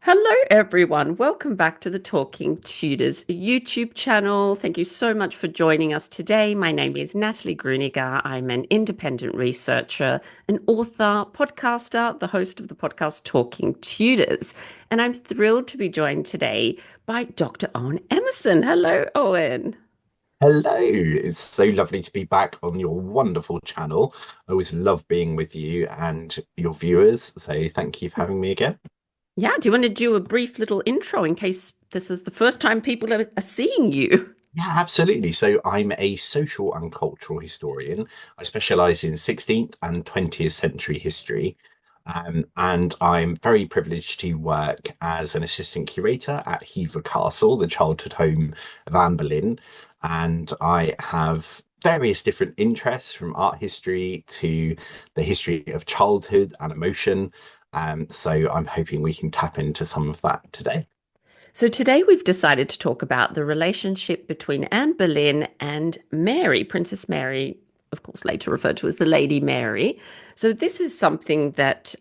Hello, everyone. Welcome back to the Talking Tudors YouTube channel. Thank you so much for joining us today. My name is Natalie Grueninger. I'm an independent researcher, an author, podcaster, the host of the podcast Talking Tudors. And I'm thrilled to be joined today by Dr. Owen Emmerson. Hello, Owen. Hello, it's so lovely to be back on your wonderful channel. I always love being with you and your viewers, so thank you for having me again. Yeah, do you want to do a brief little intro in case this is the first time people are seeing you? Yeah, absolutely. So I'm a social and cultural historian. I specialize in 16th and 20th century history. And I'm very privileged to work as an assistant curator at Hever Castle, the childhood home of Anne Boleyn. And I have various different interests from art history to the history of childhood and emotion. So I'm hoping we can tap into some of that today. So today we've decided to talk about the relationship between Anne Boleyn and Mary, Princess Mary, of course, later referred to as the Lady Mary. So this is something that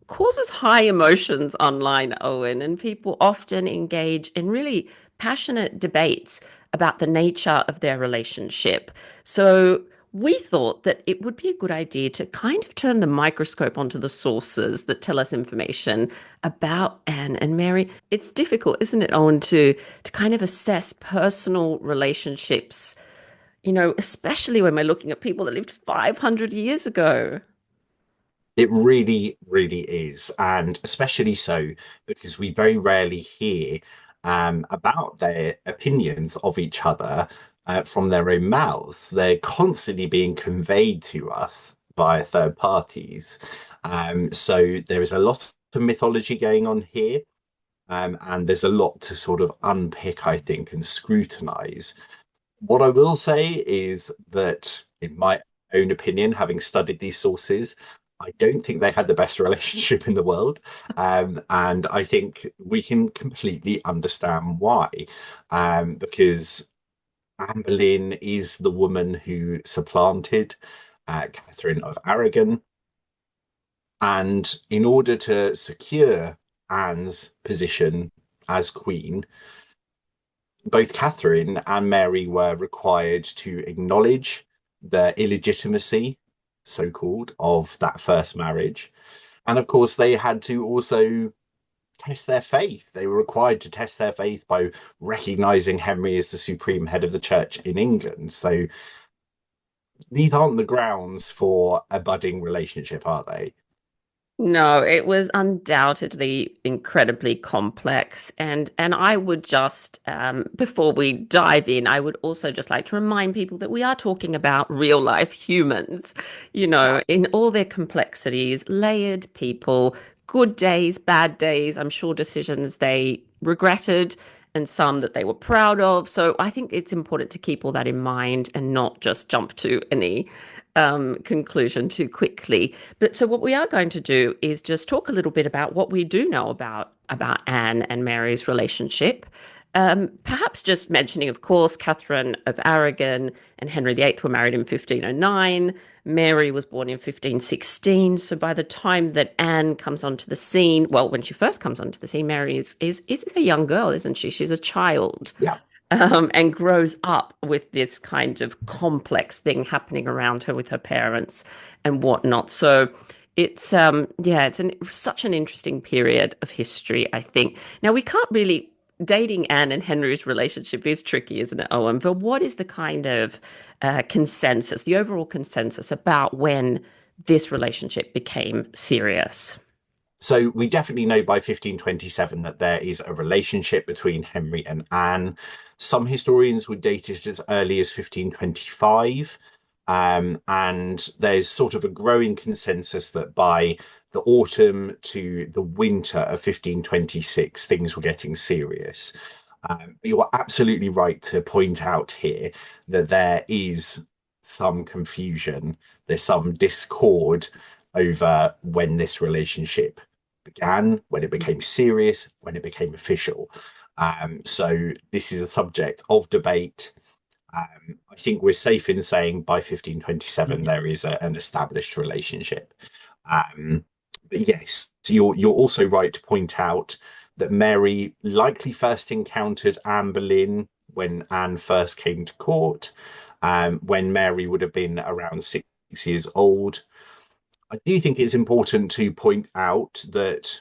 causes high emotions online, Owen, and people often engage in really passionate debates about the nature of their relationship. So we thought that it would be a good idea to kind of turn the microscope onto the sources that tell us information about Anne and Mary. It's difficult, isn't it, Owen, to kind of assess personal relationships, especially when we're looking at people that lived 500 years ago. It really, really is. And especially so because we very rarely hear about their opinions of each other from their own mouths. They're constantly being conveyed to us by third parties. So there is a lot of mythology going on here. And there's a lot to sort of unpick, I think, and scrutinize. What I will say is that, in my own opinion, having studied these sources, I don't think they had the best relationship in the world. And I think we can completely understand why. Because Anne Boleyn is the woman who supplanted Catherine of Aragon. And in order to secure Anne's position as queen, both Catherine and Mary were required to acknowledge the illegitimacy, so called, of that first marriage. And of course, they had to also test their faith. They were required to test their faith by recognizing Henry as the supreme head of the church in England. So these aren't the grounds for a budding relationship, are they? No, it was undoubtedly incredibly complex. And I would just, before we dive in, I would also just like to remind people that we are talking about real life humans, Yeah. in all their complexities, layered people, good days, bad days, I'm sure decisions they regretted and some that they were proud of. So I think it's important to keep all that in mind and not just jump to any conclusion too quickly. But so what we are going to do is just talk a little bit about what we do know about Anne and Mary's relationship. Perhaps just mentioning, of course, Catherine of Aragon and Henry VIII were married in 1509. Mary was born in 1516. So by the time that Anne comes onto the scene, well, when she first comes onto the scene, Mary is a young girl, isn't she? She's a child Yeah. and grows up with this kind of complex thing happening around her with her parents and whatnot. So it's such an interesting period of history, I think. Now we can't really dating Anne and Henry's relationship is tricky, isn't it, Owen? But what is the kind of consensus, the overall consensus about when this relationship became serious? So we definitely know by 1527 that there is a relationship between Henry and Anne. Some historians would date it as early as 1525. And there's sort of a growing consensus that by the autumn to the winter of 1526, things were getting serious. You're absolutely right to point out here that there is some confusion, there's some discord over when this relationship began, when it became serious, when it became official. So this is a subject of debate. I think we're safe in saying by 1527 there is an established relationship. But yes, you're also right to point out that Mary likely first encountered Anne Boleyn when Anne first came to court, when Mary would have been around 6 years old. I do think it's important to point out that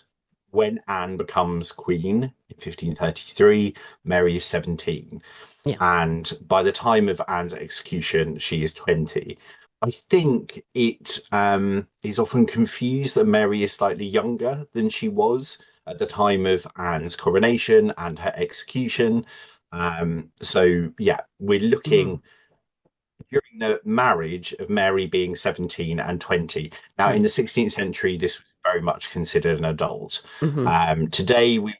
when Anne becomes queen in 1533, Mary is 17. Yeah. And by the time of Anne's execution, she is 20. I think it is often confused that Mary is slightly younger than she was at the time of Anne's coronation and her execution. Yeah, we're Mm, looking during the marriage of Mary being 17 and 20. Now, in mm, the 16th century, this was very much considered an adult. hmm. Today, we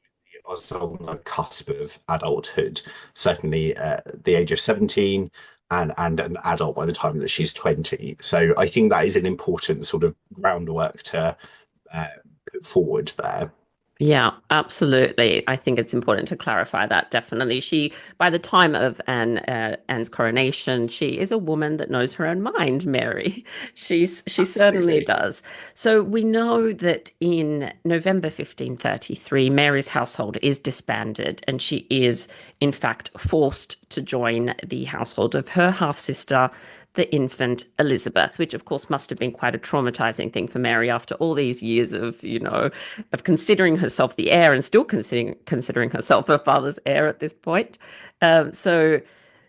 are on the cusp of adulthood, certainly at the age of 17 and an adult by the time that she's 20. So I think that is an important sort of groundwork to uh, put forward there. Yeah, absolutely. I think it's important to clarify that. Definitely, by the time of Anne's coronation, she is a woman that knows her own mind. Mary, she certainly Absolutely. does. So we know that in November 1533, Mary's household is disbanded, and she is in fact forced to join the household of her half sister, the infant Elizabeth, which of course must have been quite a traumatizing thing for Mary after all these years of considering herself the heir and still considering herself her father's heir at this point. Um, so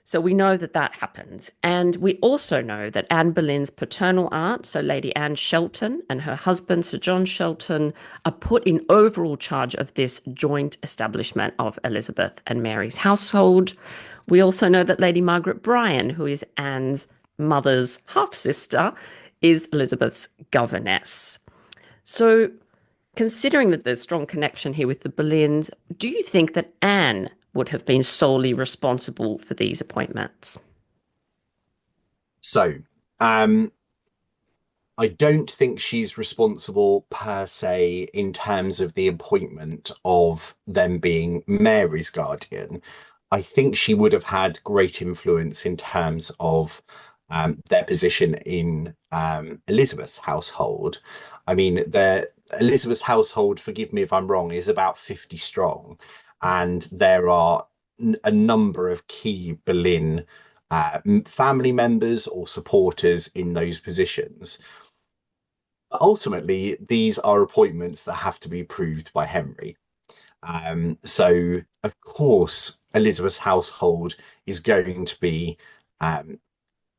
so we know that that happens. And we also know that Anne Boleyn's paternal aunt, so Lady Anne Shelton, and her husband, Sir John Shelton, are put in overall charge of this joint establishment of Elizabeth and Mary's household. We also know that Lady Margaret Bryan, who is Anne's mother's half sister, is Elizabeth's governess. So, considering that there's strong connection here with the Boleyns, do you think that Anne would have been solely responsible for these appointments? So, um, I don't think she's responsible per se in terms of the appointment of them being Mary's guardian. I think she would have had great influence in terms of their position in Elizabeth's household. I mean, Elizabeth's household, forgive me if I'm wrong, is about 50 strong, and there are a number of key Boleyn family members or supporters in those positions. Ultimately, these are appointments that have to be approved by Henry. So, of course, Elizabeth's household is going to be um,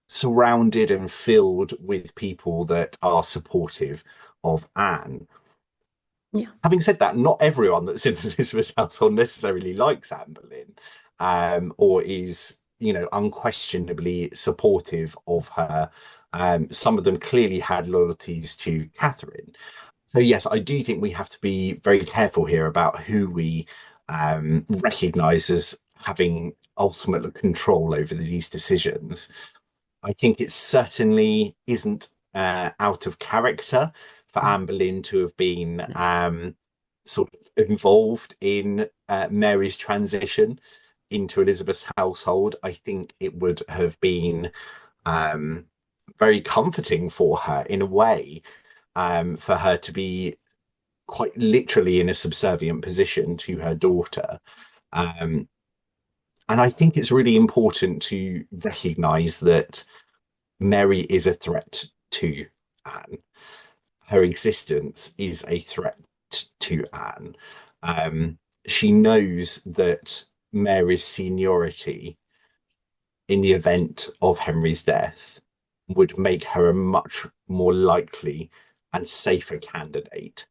surrounded and filled with people that are supportive of Anne. Yeah. Having said that, not everyone that's in Elizabeth's household necessarily likes Anne Boleyn, or is, unquestionably supportive of her. Some of them clearly had loyalties to Catherine. So yes, I do think we have to be very careful here about who we recognise as having ultimate control over these decisions. I think it certainly isn't out of character for Mm. Anne Boleyn to have been No. sort of involved in Mary's transition into Elizabeth's household. I think it would have been um, very comforting for her in a way, for her to be quite literally in a subservient position to her daughter. Um, and I think it's really important to recognize that Mary is a threat to Anne. Her existence is a threat to Anne. She knows that Mary's seniority in the event of Henry's death would make her a much more likely and safer candidate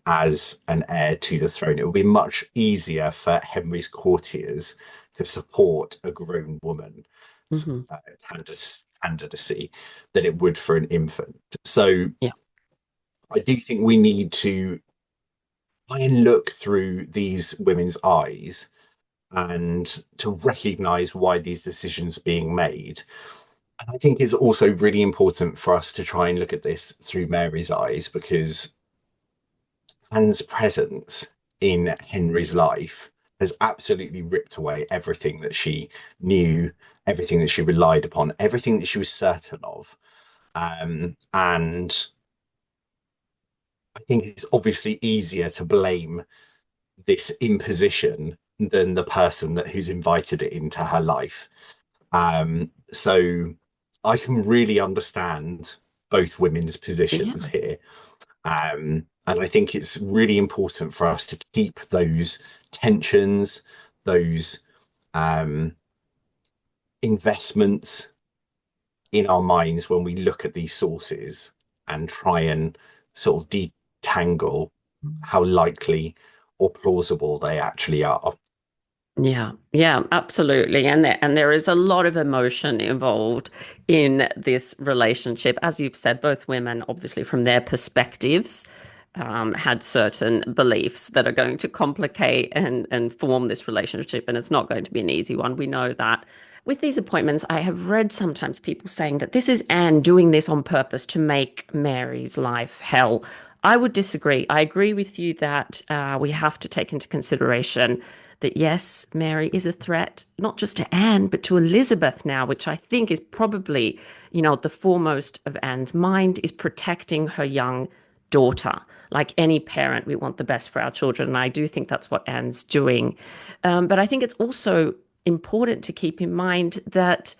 as an heir to the throne. It would be much easier for Henry's courtiers to support a grown woman Hmm. uh, candidacy than it would for an infant. So Yeah. I do think we need to try and look through these women's eyes and to recognize why these decisions are being made. And I think it's also really important for us to try and look at this through Mary's eyes because Anne's presence in Henry's life has absolutely ripped away everything that she knew, everything that she relied upon, everything that she was certain of. And I think it's obviously easier to blame this imposition than the person who's invited it into her life. So I can really understand both women's Yeah. positions here. And I think it's really important for us to keep those tensions, those um, investments in our minds when we look at these sources and try and sort of detangle how likely or plausible they actually are. Yeah, yeah, absolutely. And there is a lot of emotion involved in this relationship. As you've said, both women, obviously, from their perspectives, had certain beliefs that are going to complicate and form this relationship, and it's not going to be an easy one. We know that. With these appointments, I have read sometimes people saying that this is Anne doing this on purpose to make Mary's life hell. I would disagree. I agree with you that we have to take into consideration that yes, Mary is a threat, not just to Anne, but to Elizabeth now, which I think is probably, the foremost of Anne's mind is protecting her young daughter. Like any parent, we want the best for our children. And I do think that's what Anne's doing. But I think it's also important to keep in mind that,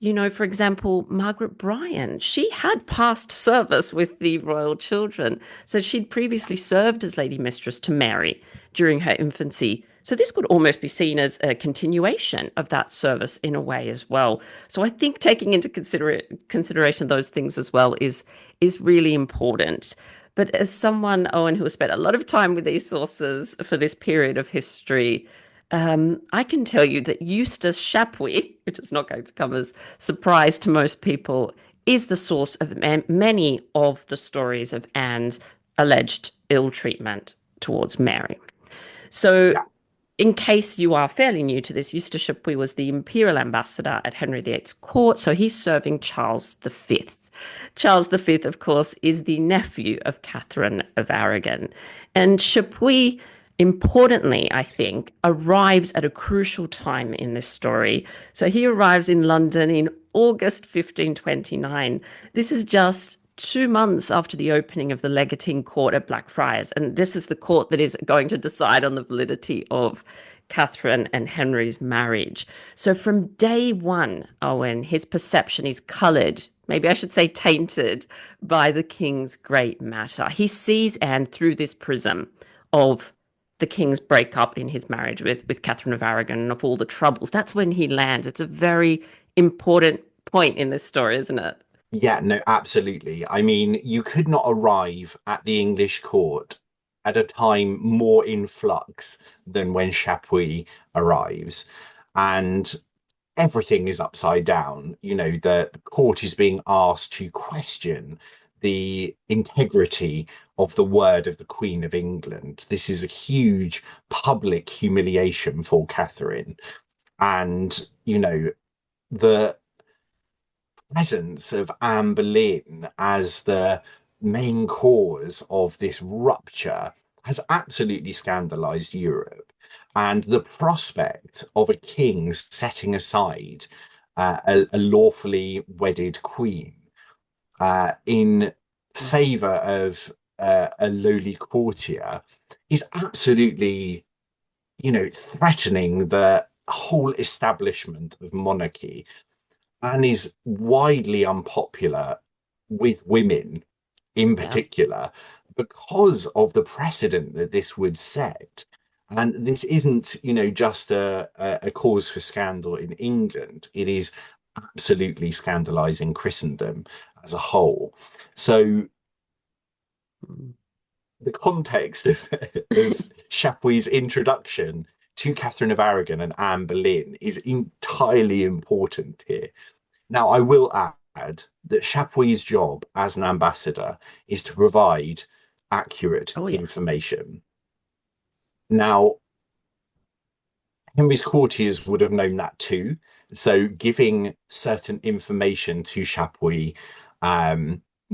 for example, Margaret Bryan, she had past service with the royal children. So she'd previously served as Lady Mistress to Mary during her infancy. So this could almost be seen as a continuation of that service in a way as well. So I think taking into consideration those things as well is really important. But as someone, Owen, who has spent a lot of time with these sources for this period of history, I can tell you that Eustace Chapuys, which is not going to come as surprise to most people, is the source of many of the stories of Anne's alleged ill treatment towards Mary. So, Yeah. in case you are fairly new to this, Eustace Chapuys was the imperial ambassador at Henry VIII's court, so he's serving Charles V. Charles V, of course, is the nephew of Catherine of Aragon. And Chapuys, importantly, I think, arrives at a crucial time in this story. So he arrives in London in August 1529. This is just 2 months after the opening of the legatine court at Blackfriars. And this is the court that is going to decide on the validity of Catherine and Henry's marriage. So from day one, Owen, his perception is coloured, maybe I should say tainted, by the king's great matter. He sees Anne through this prism of the king's breakup in his marriage with Catherine of Aragon and of all the troubles. That's when he lands. It's a very important point in this story, isn't it? Yeah, no, absolutely. I mean, you could not arrive at the English court at a time more in flux than when Chapuis arrives. And everything is upside down. The court is being asked to question the integrity of the word of the Queen of England. This is a huge public humiliation for Catherine. And, the presence of Anne Boleyn as the main cause of this rupture has absolutely scandalized Europe. And the prospect of a king setting aside a lawfully wedded queen in favor of a lowly courtier is absolutely, threatening the whole establishment of monarchy and is widely unpopular with women in Yeah. particular because of the precedent that this would set. And this isn't, just a cause for scandal in England. It is absolutely scandalizing Christendom as a whole. So the context of Chapuys' introduction to Catherine of Aragon and Anne Boleyn is entirely important here. Now, I will add that Chapuys' job as an ambassador is to provide accurate Oh, yeah. information. Now, Henry's courtiers would have known that too. So, giving certain information to Chapuys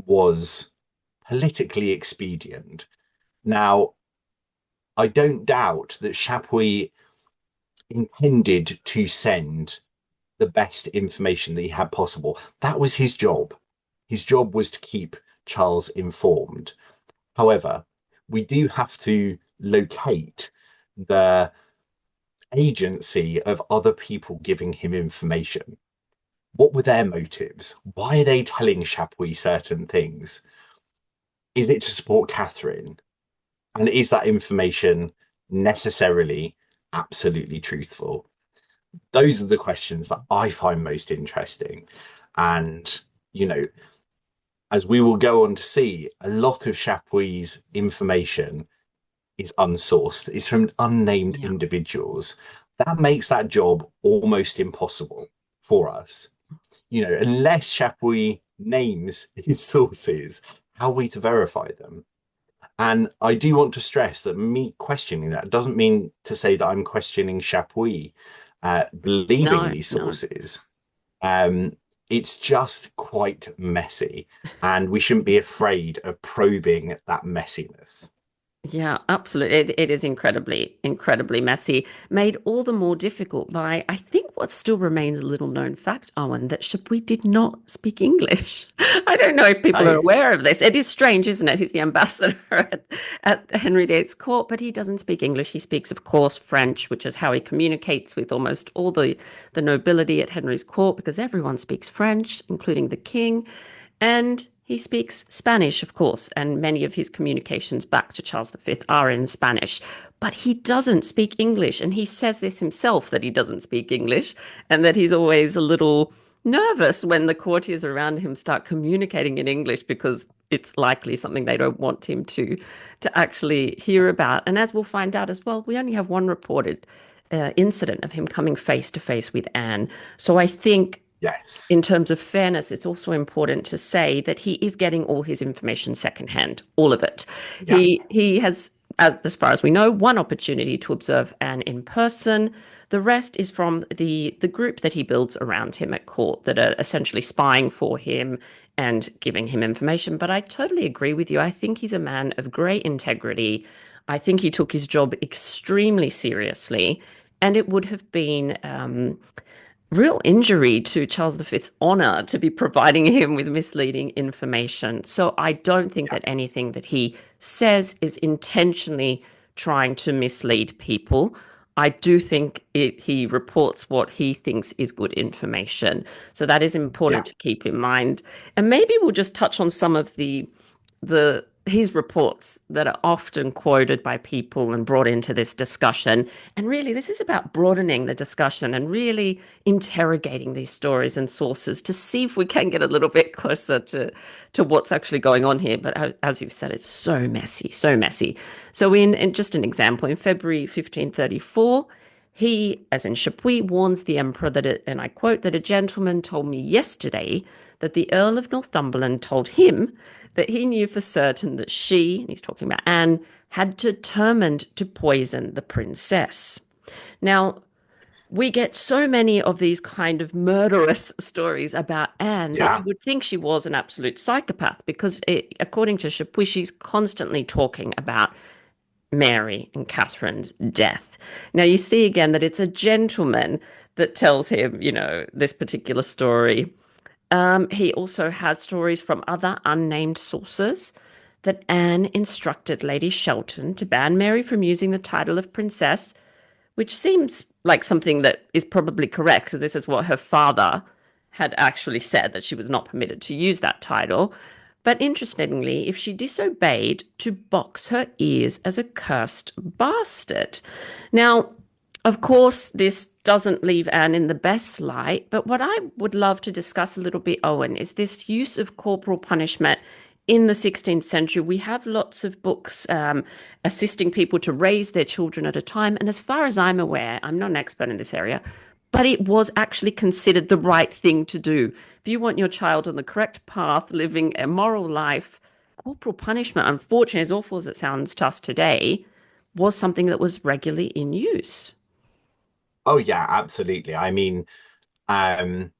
was politically expedient. Now, I don't doubt that Chapuys intended to send the best information that he had possible. That was his job. His job was to keep Charles informed. However, we do have to locate the agency of other people giving him information. What were their motives? Why are they telling Chapuys certain things? Is it to support Catherine? And is that information necessarily absolutely truthful? Those are the questions that I find most interesting. And, you know, as we will go on to see, a lot of Chapuys' information is unsourced, it's from unnamed Yeah. individuals. That makes that job almost impossible for us. You know, unless Chapuys names his sources, how are we to verify them? And I do want to stress that me questioning that doesn't mean to say that I'm questioning Chapuys believing No, these no. sources. Um, it's just quite messy, and we shouldn't be afraid of probing that messiness. Yeah, absolutely. It is incredibly, incredibly messy, made all the more difficult by, I think, what still remains a little known fact, Owen, that Chapuys did not speak English. I don't know if people are Oh, aware of this. It is strange, isn't it? He's the ambassador at Henry VIII's court, but he doesn't speak English. He speaks, of course, French, which is how he communicates with almost all the nobility at Henry's court, because everyone speaks French, including the king. And he speaks Spanish, of course, and many of his communications back to Charles V are in Spanish. But he doesn't speak English, and he says this himself that he doesn't speak English, and that he's always a little nervous when the courtiers around him start communicating in English because it's likely something they don't want him to actually hear about. And as we'll find out as well, we only have one reported incident of him coming face to face with Anne. So I think yes. in terms of fairness, it's also important to say that he is getting all his information secondhand, all of it. Yeah. He has, as far as we know, one opportunity to observe Anne in person. The rest is from the group that he builds around him at court that are essentially spying for him and giving him information. But I totally agree with you. I think he's a man of great integrity. I think he took his job extremely seriously, and it would have been real injury to Charles V's honor to be providing him with misleading information. So I don't think Yeah. that anything that he says is intentionally trying to mislead people. I do think he reports what he thinks is good information. So that is Yeah. important to keep in mind. And maybe we'll just touch on some of the his reports that are often quoted by people and brought into this discussion. And really, this is about broadening the discussion and really interrogating these stories and sources to see if we can get a little bit closer to what's actually going on here. But as you've said, it's so messy, so messy. So in just an example, in February 1534, he, as in Chapuys, warns the emperor that, and I quote, that a gentleman told me yesterday that the Earl of Northumberland told him that he knew for certain that she, and he's talking about Anne, had determined to poison the princess. Now, we get so many of these kind of murderous stories about Anne that Yeah. you would think she was an absolute psychopath because, according to Chapuys, she's constantly talking about Mary and Catherine's death. Now, you see again that it's a gentleman that tells him, this particular story. He also has stories from other unnamed sources that Anne instructed Lady Shelton to ban Mary from using the title of princess, which seems like something that is probably correct, because this is what her father had actually said, that she was not permitted to use that title. But interestingly, if she disobeyed, to box her ears as a cursed bastard. Now, of course, this doesn't leave Anne in the best light, but what I would love to discuss a little bit, Owen, is this use of corporal punishment in the 16th century. We have lots of books assisting people to raise their children at a time. And as far as I'm aware, I'm not an expert in this area, but it was actually considered the right thing to do. If you want your child on the correct path, living a moral life, corporal punishment, unfortunately, as awful as it sounds to us today, was something that was regularly in use. Oh, yeah, absolutely. I mean, um,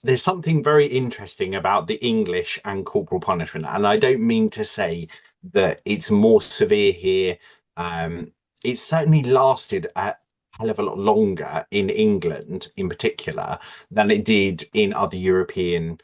there's something very interesting about the English and corporal punishment, and I don't mean to say that it's more severe here. It's certainly lasted a hell of a lot longer in England, in particular, than it did in other European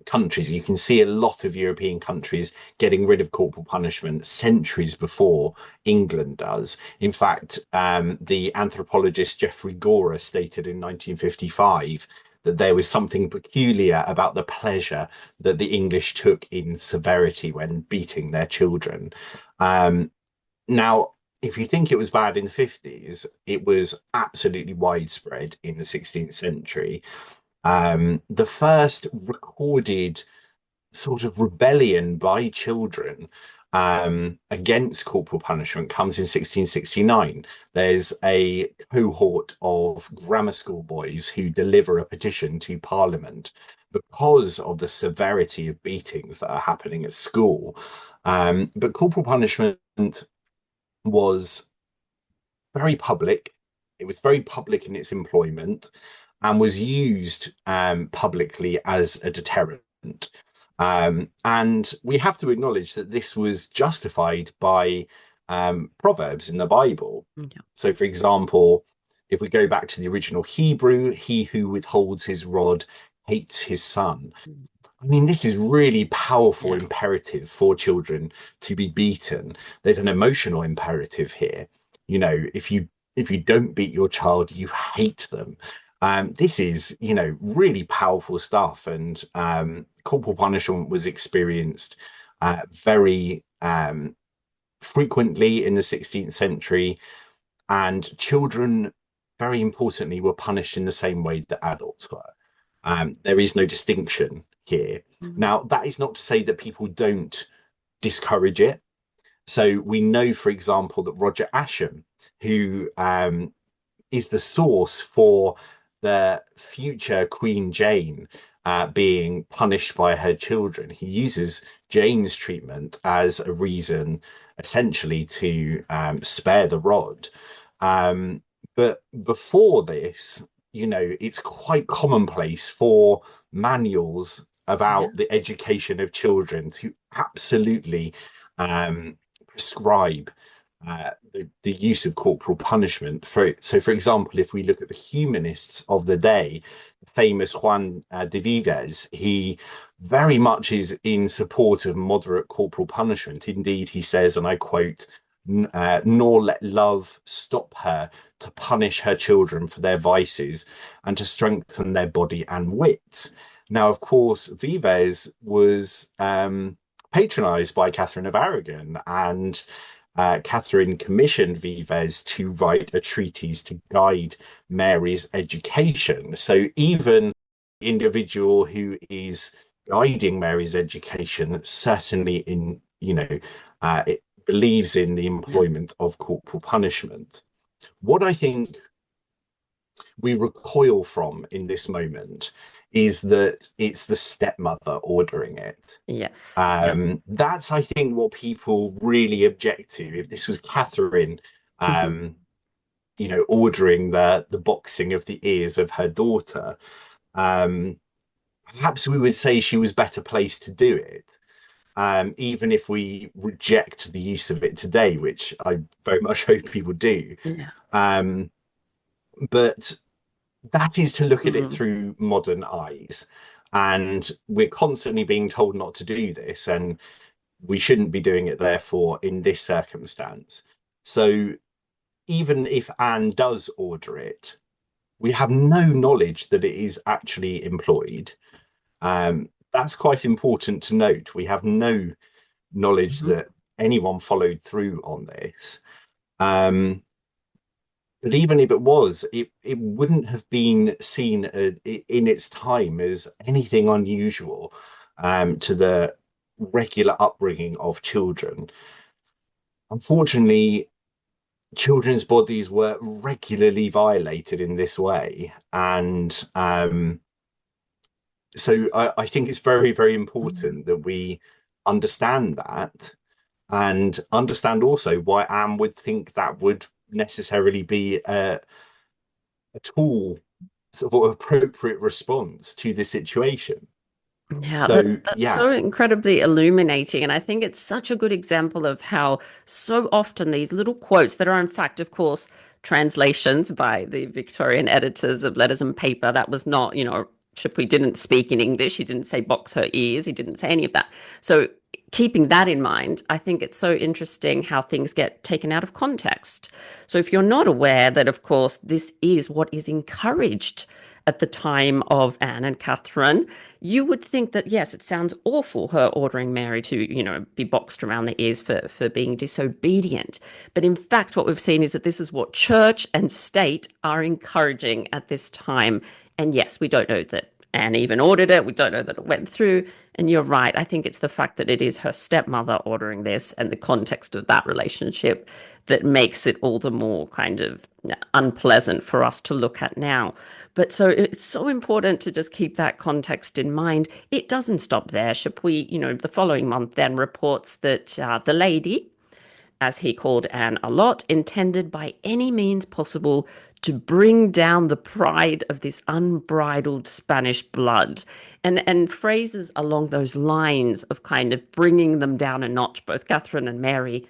countries. You can see a lot of European countries getting rid of corporal punishment centuries before England does. In fact, the anthropologist Geoffrey Gorer stated in 1955 that there was something peculiar about the pleasure that the English took in severity when beating their children. Now, if you think it was bad in the 50s, it was absolutely widespread in the 16th century. The first recorded sort of rebellion by children against corporal punishment comes in 1669. There's a cohort of grammar school boys who deliver a petition to Parliament because of the severity of beatings that are happening at school. But corporal punishment was very public. It was very public in its employment and was used publicly as a deterrent. And we have to acknowledge that this was justified by proverbs in the Bible. Yeah. So, for example, if we go back to the original Hebrew, he who withholds his rod hates his son. I mean, this is really powerful imperative for children to be beaten. There's an emotional imperative here. You know, if you don't beat your child, you hate them. This is, really powerful stuff. And corporal punishment was experienced very frequently in the 16th century. And children, very importantly, were punished in the same way that adults were. There is no distinction here. Now, that is not to say that people don't discourage it. So we know, for example, that Roger Ascham, who is the source for the future Queen Jane being punished by her children, he uses Jane's treatment as a reason, essentially, to spare the rod. But before this, it's quite commonplace for manuals about the education of children to absolutely prescribe the use of corporal punishment. So, for example, if we look at the humanists of the day, the famous Juan de Vives, he very much is in support of moderate corporal punishment. Indeed, he says, and I quote, nor let love stop her to punish her children for their vices and to strengthen their body and wits. Now, of course, Vives was patronized by Catherine of Aragon, and Catherine commissioned Vives to write a treatise to guide Mary's education. So even the individual who is guiding Mary's education certainly it believes in the employment of corporal punishment. What I think we recoil from in this moment is that it's the stepmother ordering it. Yes. That's, I think, what people really object to. If this was Catherine, ordering the boxing of the ears of her daughter, perhaps we would say she was better placed to do it. Even if we reject the use of it today, which I very much hope people do. But that is to look at it through modern eyes. And we're constantly being told not to do this, and we shouldn't be doing it, therefore, in this circumstance. So even if Anne does order it, we have no knowledge that it is actually employed. That's quite important to note. We have no knowledge that anyone followed through on this. But even if it was, it wouldn't have been seen in its time as anything unusual to the regular upbringing of children. Unfortunately, children's bodies were regularly violated in this way. And so I think it's very, very important that we understand that and understand also why Anne would think that would necessarily be a tool, sort of appropriate response to the situation. Yeah, So that's yeah, so incredibly illuminating. And I think it's such a good example of how so often these little quotes that are, in fact, of course, translations by the Victorian editors of letters and paper, that was not, Chapuys didn't speak in English. He didn't say box her ears. He didn't say any of that. So keeping that in mind, I think it's so interesting how things get taken out of context. So if you're not aware that, of course, this is what is encouraged at the time of Anne and Catherine, you would think that, yes, it sounds awful, her ordering Mary to, be boxed around the ears for being disobedient. But in fact, what we've seen is that this is what church and state are encouraging at this time. And yes, we don't know that Anne even ordered it. We don't know that it went through. And you're right. I think it's the fact that it is her stepmother ordering this and the context of that relationship that makes it all the more kind of unpleasant for us to look at now. But so it's so important to just keep that context in mind. It doesn't stop there. Chapuys, the following month then reports that the lady, as he called Anne a lot, intended by any means possible to bring down the pride of this unbridled Spanish blood, and phrases along those lines of kind of bringing them down a notch. Both Catherine and Mary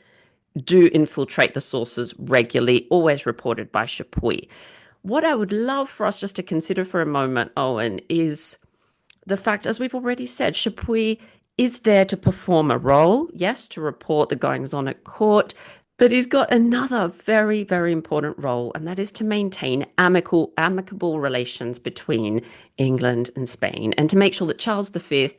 do infiltrate the sources regularly, always reported by Chapuys. What I would love for us just to consider for a moment, Owen, is the fact, as we've already said, Chapuys is there to perform a role, yes, to report the goings on at court, but he's got another very, very important role, and that is to maintain amicable relations between England and Spain, and to make sure that Charles V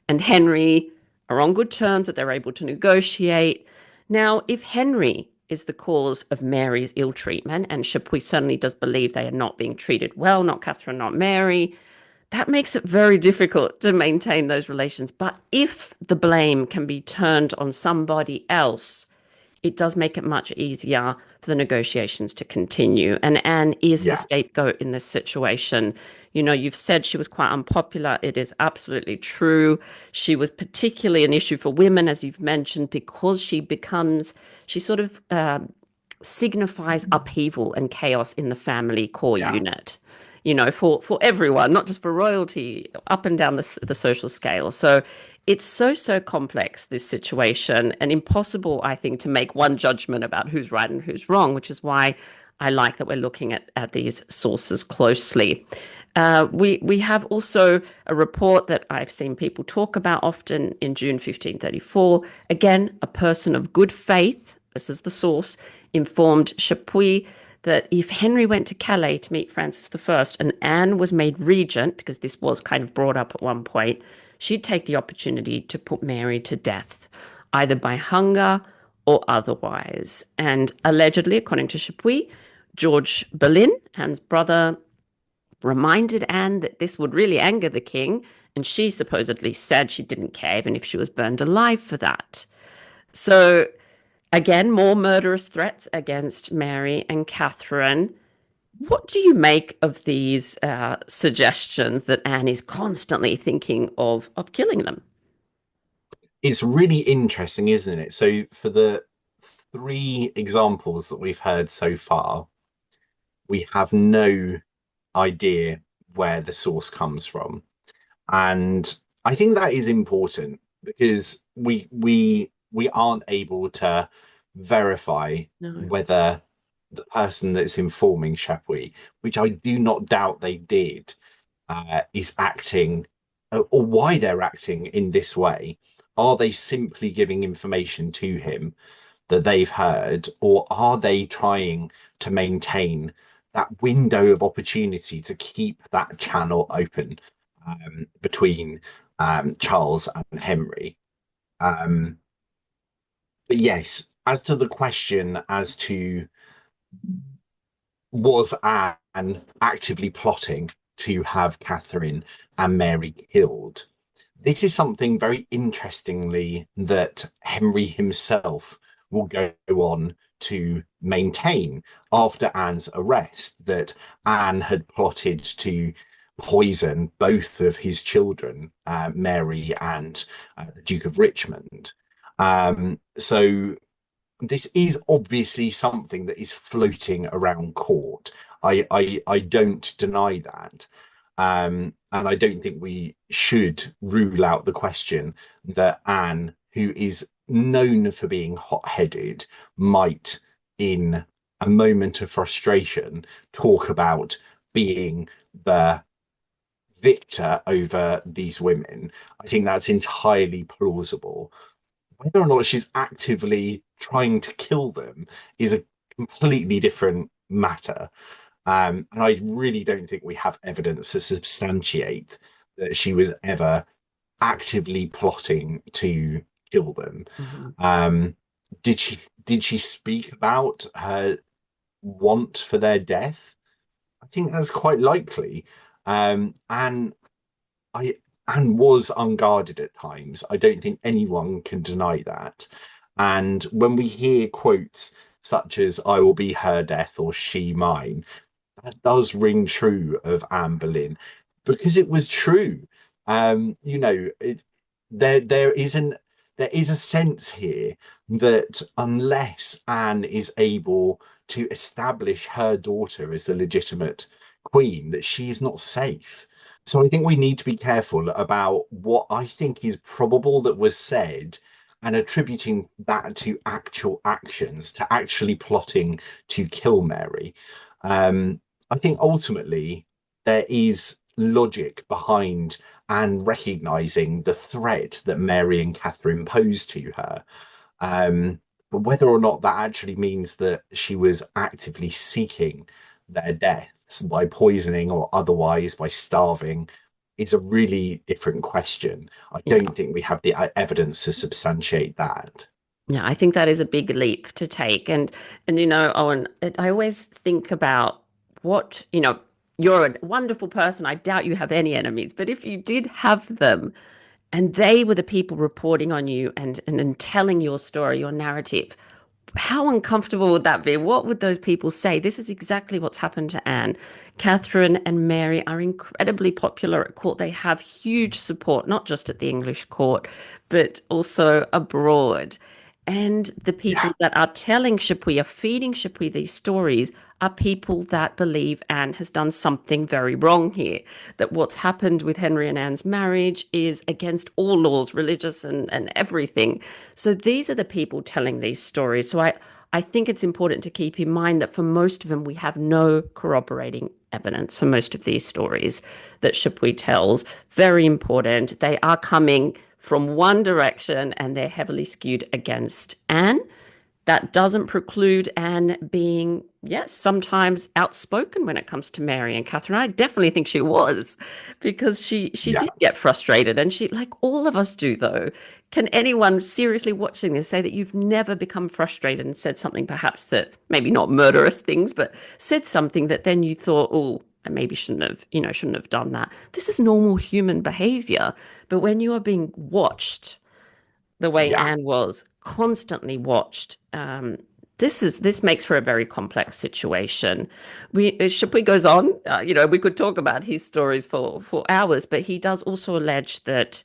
and Henry are on good terms, that they're able to negotiate. Now, if Henry is the cause of Mary's ill treatment, and Chapuys certainly does believe they are not being treated well, not Catherine, not Mary, that makes it very difficult to maintain those relations. But if the blame can be turned on somebody else, it does make it much easier for the negotiations to continue. And Anne is the Yeah. scapegoat in this situation. You've said she was quite unpopular. It is absolutely true. She was particularly an issue for women, as you've mentioned, because she sort of signifies upheaval and chaos in the family core Yeah. unit, for everyone, not just for royalty, up and down the social scale. So it's so complex, this situation, and impossible, I think, to make one judgment about who's right and who's wrong, which is why I like that we're looking at these sources closely. We have also a report that I've seen people talk about often in June 1534. Again, a person of good faith, this is the source, informed Chapuys that if Henry went to Calais to meet Francis I and Anne was made regent, because this was kind of brought up at one point, she'd take the opportunity to put Mary to death, either by hunger or otherwise. And allegedly, according to Chapuys, George Boleyn, Anne's brother, reminded Anne that this would really anger the king, and she supposedly said she didn't care even if she was burned alive for that. So again, more murderous threats against Mary and Catherine. What do you make of these suggestions that Anne is constantly thinking of killing them? It's really interesting, isn't it? So, for the three examples that we've heard so far, we have no idea where the source comes from. And I think that is important because we aren't able to verify No. whether the person that's informing Chapuys, which I do not doubt they did, is acting or why they're acting in this way. Are they simply giving information to him that they've heard, or are they trying to maintain that window of opportunity to keep that channel open between Charles and Henry? Um, but yes, as to the question as to was Anne actively plotting to have Catherine and Mary killed, this is something very interestingly that Henry himself will go on to maintain after Anne's arrest, that Anne had plotted to poison both of his children, Mary and the Duke of Richmond. So this is obviously something that is floating around court. I don't deny that. And I don't think we should rule out the question that Anne, who is known for being hot-headed, might, in a moment of frustration, talk about being the victor over these women. I think that's entirely plausible. Whether or not she's actively trying to kill them is a completely different matter. And I really don't think we have evidence to substantiate that she was ever actively plotting to kill them. Mhm. Um, did she speak about her want for their death? I think that's quite likely. And I Anne was unguarded at times. I don't think anyone can deny that. And when we hear quotes such as "I will be her death" or "she mine," that does ring true of Anne Boleyn because it was true. There there is a sense here that unless Anne is able to establish her daughter as the legitimate queen, that she is not safe. So I think we need to be careful about what I think is probable that was said and attributing that to actual actions, to actually plotting to kill Mary. Um, I think ultimately there is logic behind and recognizing the threat that Mary and Catherine posed to her. But whether or not that actually means that she was actively seeking their deaths by poisoning or otherwise by starving is a really different question. I Yeah. don't think we have the evidence to substantiate that. Yeah, I think that is a big leap to take. And Owen, I always think about what, you're a wonderful person. I doubt you have any enemies, but if you did have them and they were the people reporting on you and telling your story, your narrative, how uncomfortable would that be? What would those people say? This is exactly what's happened to Anne. Catherine and Mary are incredibly popular at court. They have huge support, not just at the English court, but also abroad. And the Yeah, people that are telling Chapuys, are feeding Chapuys these stories, are people that believe Anne has done something very wrong here. That what's happened with Henry and Anne's marriage is against all laws, religious and everything. So these are the people telling these stories. So I think it's important to keep in mind that for most of them, we have no corroborating evidence for most of these stories that Chapuys tells. Very important. They are coming from one direction and they're heavily skewed against Anne. That doesn't preclude Anne being, yes, sometimes outspoken when it comes to Mary and Catherine. I definitely think she was because she yeah. did get frustrated and she, like all of us do though. Can anyone seriously watching this say that you've never become frustrated and said something perhaps that maybe not murderous things, but said something that then you thought, oh, I maybe shouldn't have done that. This is normal human behavior. But when you are being watched the way Yeah, Anne was constantly watched. This makes for a very complex situation. We goes on. We could talk about his stories for hours, but he does also allege that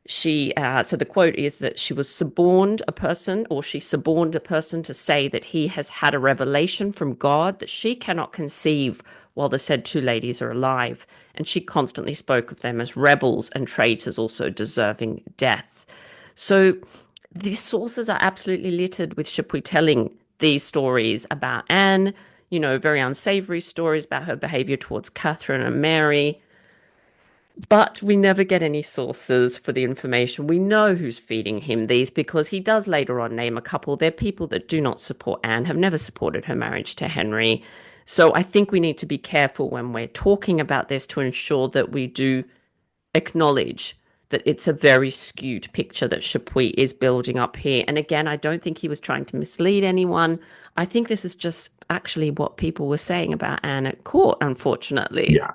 she. So the quote is that she was suborned a person, or she suborned a person to say that he has had a revelation from God that she cannot conceive while the said two ladies are alive, and she constantly spoke of them as rebels and traitors, also deserving death. So these sources are absolutely littered with Chapuys telling these stories about Anne, very unsavory stories about her behavior towards Catherine and Mary. But we never get any sources for the information. We know who's feeding him these because he does later on name a couple. They're people that do not support Anne, have never supported her marriage to Henry. So I think we need to be careful when we're talking about this to ensure that we do acknowledge that it's a very skewed picture that Chapuys is building up here. And again, I don't think he was trying to mislead anyone. I think this is just actually what people were saying about Anne at court, unfortunately. yeah.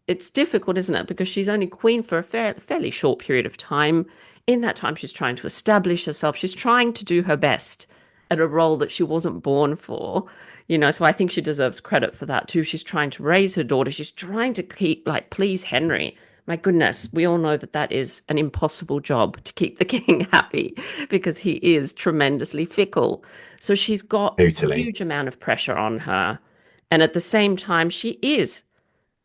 It's difficult, isn't it? Because she's only queen for a fairly short period of time. In that time, she's trying to establish herself. She's trying to do her best at a role that she wasn't born for. So I think she deserves credit for that too. She's trying to raise her daughter. She's trying to keep, like, please Henry. My goodness, we all know that that is an impossible job to keep the king happy because he is tremendously fickle. So she's got a Totally. huge amount of pressure on her. And at the same time, she is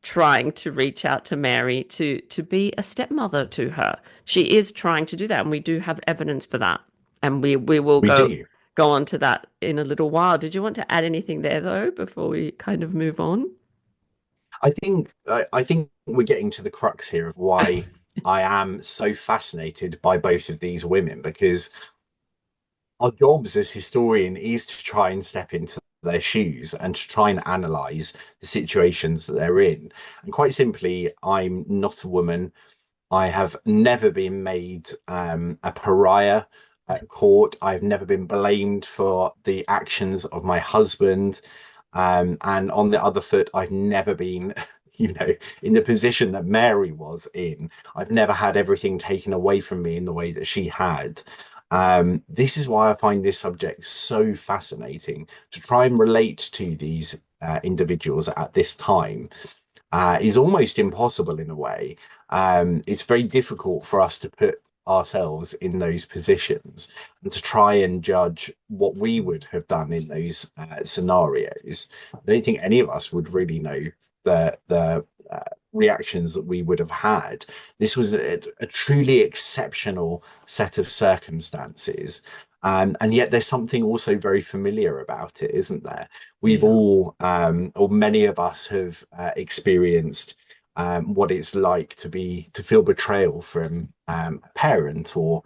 trying to reach out to Mary to be a stepmother to her. She is trying to do that, and we do have evidence for that. And we will We go do. go on to that in a little while. Did you want to add anything there though before we kind of move on? I think we're getting to the crux here of why I am so fascinated by both of these women, because our jobs as historian is to try and step into their shoes and to try and analyze the situations that they're in. And quite simply, I'm not a woman. I have never been made a pariah at court. I've never been blamed for the actions of my husband. And on the other foot, I've never been, in the position that Mary was in. I've never had everything taken away from me in the way that she had. This is why I find this subject so fascinating, to try and relate to these individuals at this time is almost impossible in a way. It's very difficult for us to put ourselves in those positions and to try and judge what we would have done in those scenarios. I don't think any of us would really know the reactions that we would have had. This was a truly exceptional set of circumstances. And yet there's something also very familiar about it, isn't there? We've Yeah. all, or many of us have experienced what it's like to feel betrayal from a parent or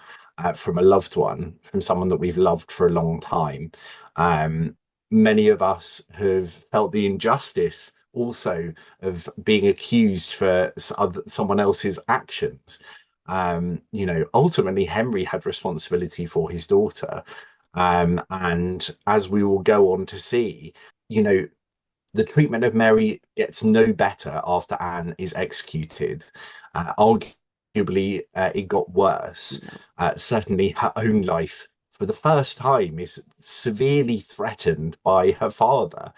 from a loved one, from someone that we've loved for a long time. Um, Many of us have felt the injustice also of being accused for someone else's actions. Ultimately, Henry had responsibility for his daughter. And as we will go on to see, you know, the treatment of Mary gets no better after Anne is executed. Arguably, it got worse. Certainly, her own life, for the first time, is severely threatened by her father.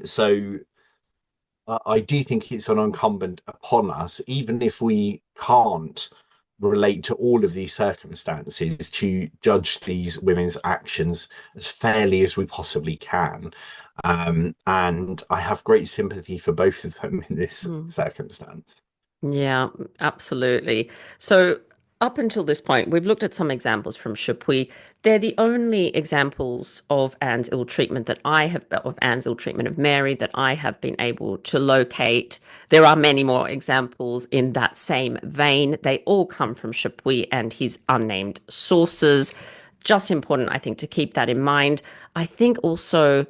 So I do think it's an incumbent upon us, even if we can't relate to all of these circumstances, to judge these women's actions as fairly as we possibly can. And I have great sympathy for both of them in this Mm. circumstance. Yeah, absolutely. So, up until this point, we've looked at some examples from Chapuys. They're the only examples of Anne's ill treatment of Anne's ill treatment of Mary that I have been able to locate. There are many more examples in that same vein. They all come from Chapuys and his unnamed sources. Just important, I think, to keep that in mind. I think also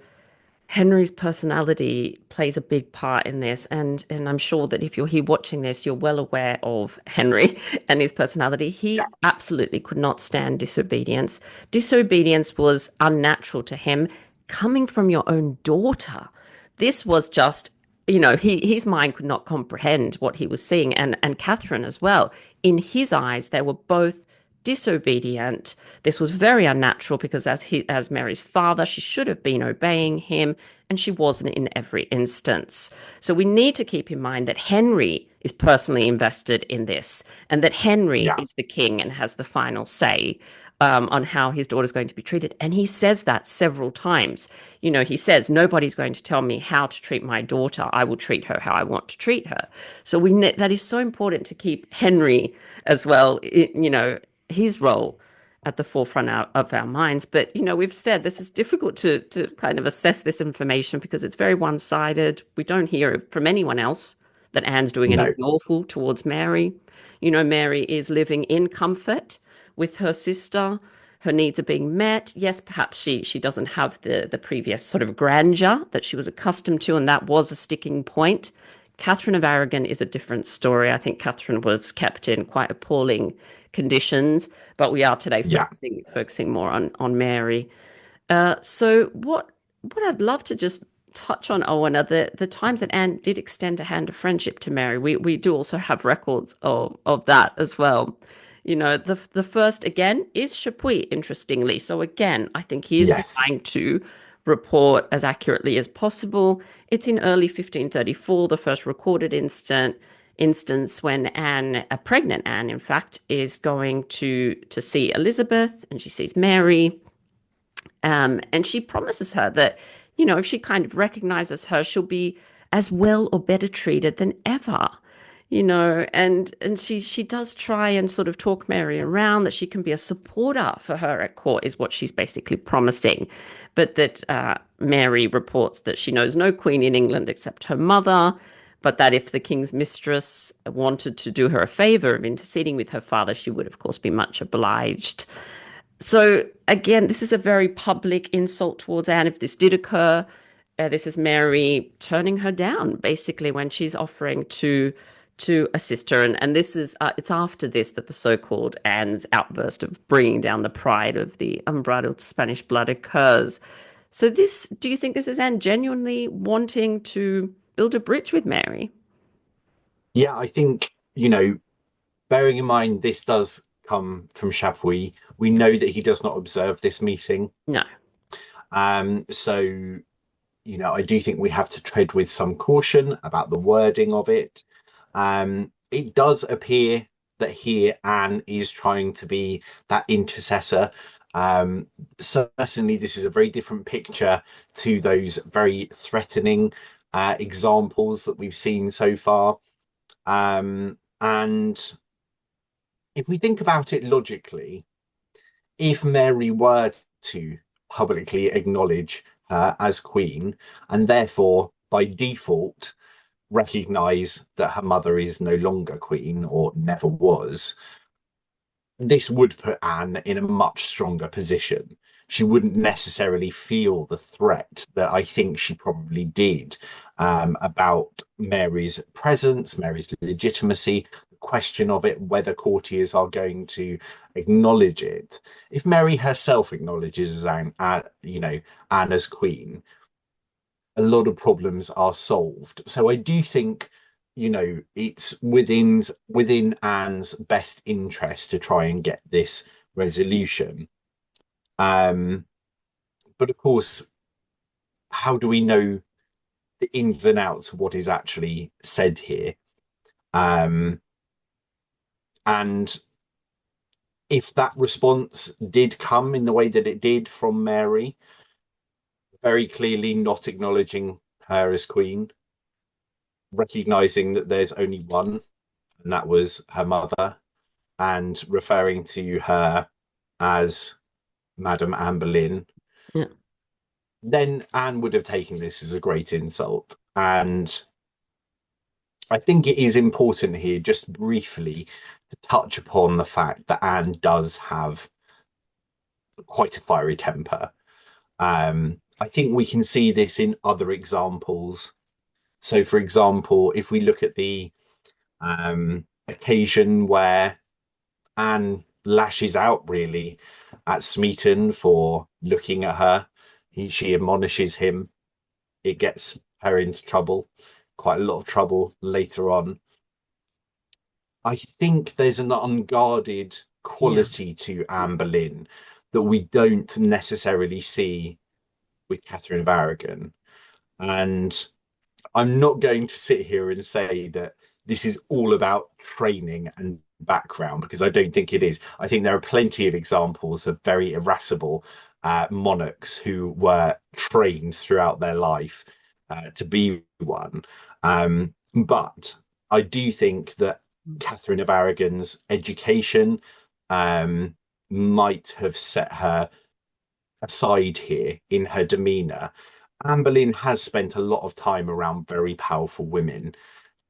Henry's personality plays a big part in this, and I'm sure that if you're here watching this, you're well aware of Henry and his personality. Yeah, He absolutely could not stand disobedience. Disobedience was unnatural to him. Coming from your own daughter, this was just, his mind could not comprehend what he was seeing, and Catherine as well. In his eyes, they were both disobedient. This was very unnatural because as Mary's father, she should have been obeying him, and she wasn't in every instance. So we need to keep in mind that Henry is personally invested in this, and that Henry yeah, is the king and has the final say on how his daughter's going to be treated. And he says that several times. He says, nobody's going to tell me how to treat my daughter. I will treat her how I want to treat her. So that is so important to keep Henry as well, his role at the forefront of our minds. But, we've said this is difficult to kind of assess this information because it's very one-sided. We don't hear from anyone else that Anne's doing no, anything awful towards Mary. Mary is living in comfort with her sister. Her needs are being met. Yes, perhaps she doesn't have the previous sort of grandeur that she was accustomed to, and that was a sticking point. Catherine of Aragon is a different story. I think Catherine was kept in quite appalling conditions, but we are today yeah, focusing more on Mary. So what I'd love to just touch on, Owen, are the times that Anne did extend a hand of friendship to Mary. We do also have records of that as well. The first again is Chapuys, interestingly. So again, I think he is yes, trying to report as accurately as possible. It's in early 1534, the first recorded instance when Anne, a pregnant Anne, in fact, is going to see Elizabeth, and she sees Mary. And she promises her that, if she kind of recognizes her, she'll be as well or better treated than ever. And she does try and sort of talk Mary around that she can be a supporter for her at court, is what she's basically promising. But that Mary reports that she knows no queen in England except her mother. but that if the king's mistress wanted to do her a favor of interceding with her father, she would, of course, be much obliged. So again, this is a very public insult towards Anne. If this did occur, this is Mary turning her down, basically, when she's offering to assist her. And this is it's after this that the so-called Anne's outburst of bringing down the pride of the unbridled Spanish blood occurs. So this, do you think this is Anne genuinely wanting to build a bridge with Mary? Yeah, I think, bearing in mind this does come from Chapuys, we know that he does not observe this meeting. No. So, I do think we have to tread with some caution about the wording of it. It does appear that here Anne is trying to be that intercessor. Certainly, this is a very different picture to those very threatening examples that we've seen so far. And if we think about it logically, if Mary were to publicly acknowledge her as queen, and therefore by default recognize that her mother is no longer queen or never was, this would put Anne in a much stronger position. She wouldn't necessarily feel the threat that I think she probably did, about Mary's presence, Mary's legitimacy, the question of it, whether courtiers are going to acknowledge it. If Mary herself acknowledges Anne, Anne as queen, a lot of problems are solved. So I do think, it's within Anne's best interest to try and get this resolution. But of course, how do we know the ins and outs of what is actually said here? And if that response did come in the way that it did from Mary, very clearly not acknowledging her as queen, recognizing that there's only one, and that was her mother, and referring to her as Madame Anne Boleyn, Yeah. then Anne would have taken this as a great insult. And I think it is important here, just briefly, to touch upon the fact that Anne does have quite a fiery temper. I think we can see this in other examples. So, for example, if we look at the occasion where Anne lashes out really at Smeaton for looking at her, she admonishes him. It gets her into trouble, quite a lot of trouble later on. I think there's an unguarded quality to Anne Boleyn that we don't necessarily see with Catherine of Aragon. And I'm not going to sit here and say that this is all about training and background, because I don't think it is. I think there are plenty of examples of very irascible monarchs who were trained throughout their life to be one. But I do think that Catherine of Aragon's education might have set her aside here in her demeanour. Anne Boleyn has spent a lot of time around very powerful women.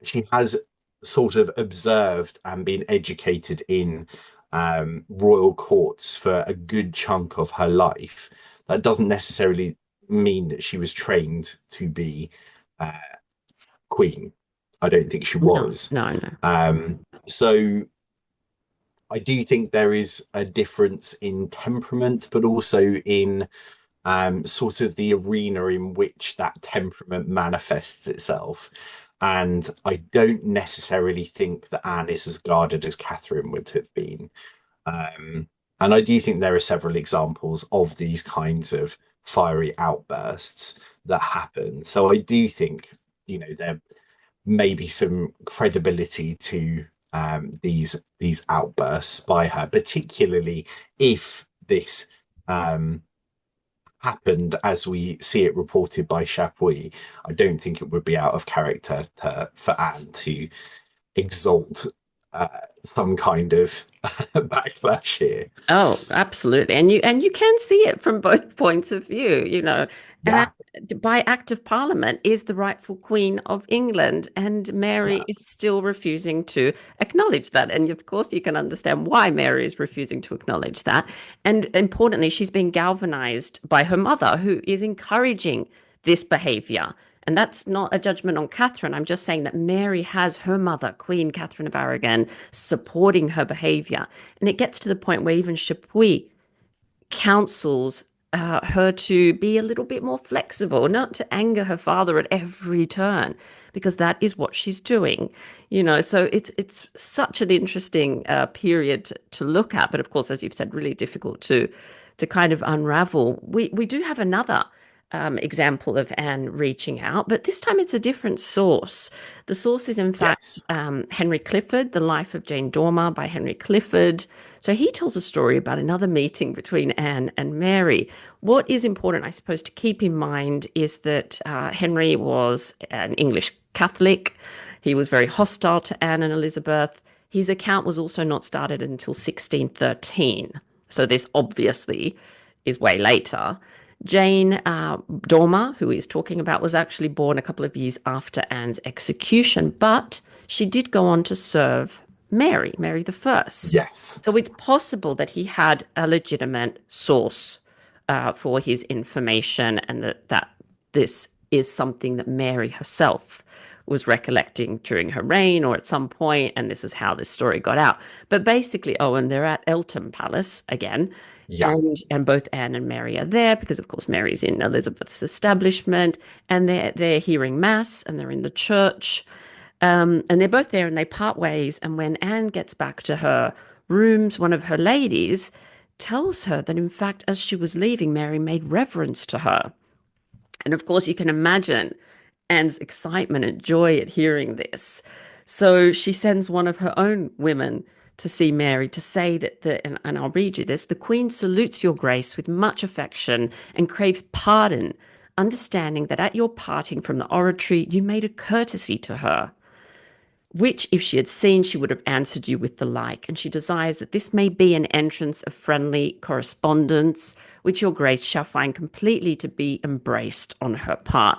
She has sort of observed and been educated in royal courts for a good chunk of her life. That doesn't necessarily mean that she was trained to be queen. I don't think she No, was. no, no. So I do think there is a difference in temperament, but also in sort of the arena in which that temperament manifests itself. And I don't necessarily think that Anne is as guarded as Catherine would have been. And I do think there are several examples of these kinds of fiery outbursts that happen. So I do think, there may be some credibility to these outbursts by her, particularly if this happened as we see it reported by Chapuys. I don't think it would be out of character for Anne to exalt some kind of backlash here. Oh, absolutely. And you can see it from both points of view. and Yeah. by act of parliament is the rightful queen of England, and Mary Yeah. is still refusing to acknowledge that. And of course you can understand why Mary is refusing to acknowledge that. And importantly, she's been galvanized by her mother, who is encouraging this behavior. And that's not a judgment on Catherine. I'm just saying that Mary has her mother, Queen Catherine of Aragon, supporting her behavior. And it gets to the point where even Chapuys counsels her to be a little bit more flexible, not to anger her father at every turn, because that is what she's doing. So it's such an interesting period to look at, but of course, as you've said, really difficult to kind of unravel. We do have another example of Anne reaching out, but this time it's a different source. The source is, in fact, Yes. Henry Clifford, The Life of Jane Dormer by Henry Clifford. So he tells a story about another meeting between Anne and Mary. What is important, I suppose, to keep in mind is that Henry was an English Catholic. He was very hostile to Anne and Elizabeth. His account was also not started until 1613. So this obviously is way later. Jane Dormer, who he's talking about, was actually born a couple of years after Anne's execution, but she did go on to serve Mary the First. Yes. So it's possible that he had a legitimate source for his information, and that this is something that Mary herself was recollecting during her reign or at some point, and this is how this story got out. But basically, Owen, they're at Eltham Palace again, Yeah. and both Anne and Mary are there because, of course, Mary's in Elizabeth's establishment, and they're hearing mass and they're in the church, and they're both there and they part ways. And when Anne gets back to her rooms, one of her ladies tells her that, in fact, as she was leaving, Mary made reverence to her. And of course, you can imagine Anne's excitement and joy at hearing this. So she sends one of her own women to see Mary to say and I'll read you this: the Queen salutes your grace with much affection and craves pardon, understanding that at your parting from the oratory you made a courtesy to her, which if she had seen, she would have answered you with the like. And she desires that this may be an entrance of friendly correspondence, which your grace shall find completely to be embraced on her part.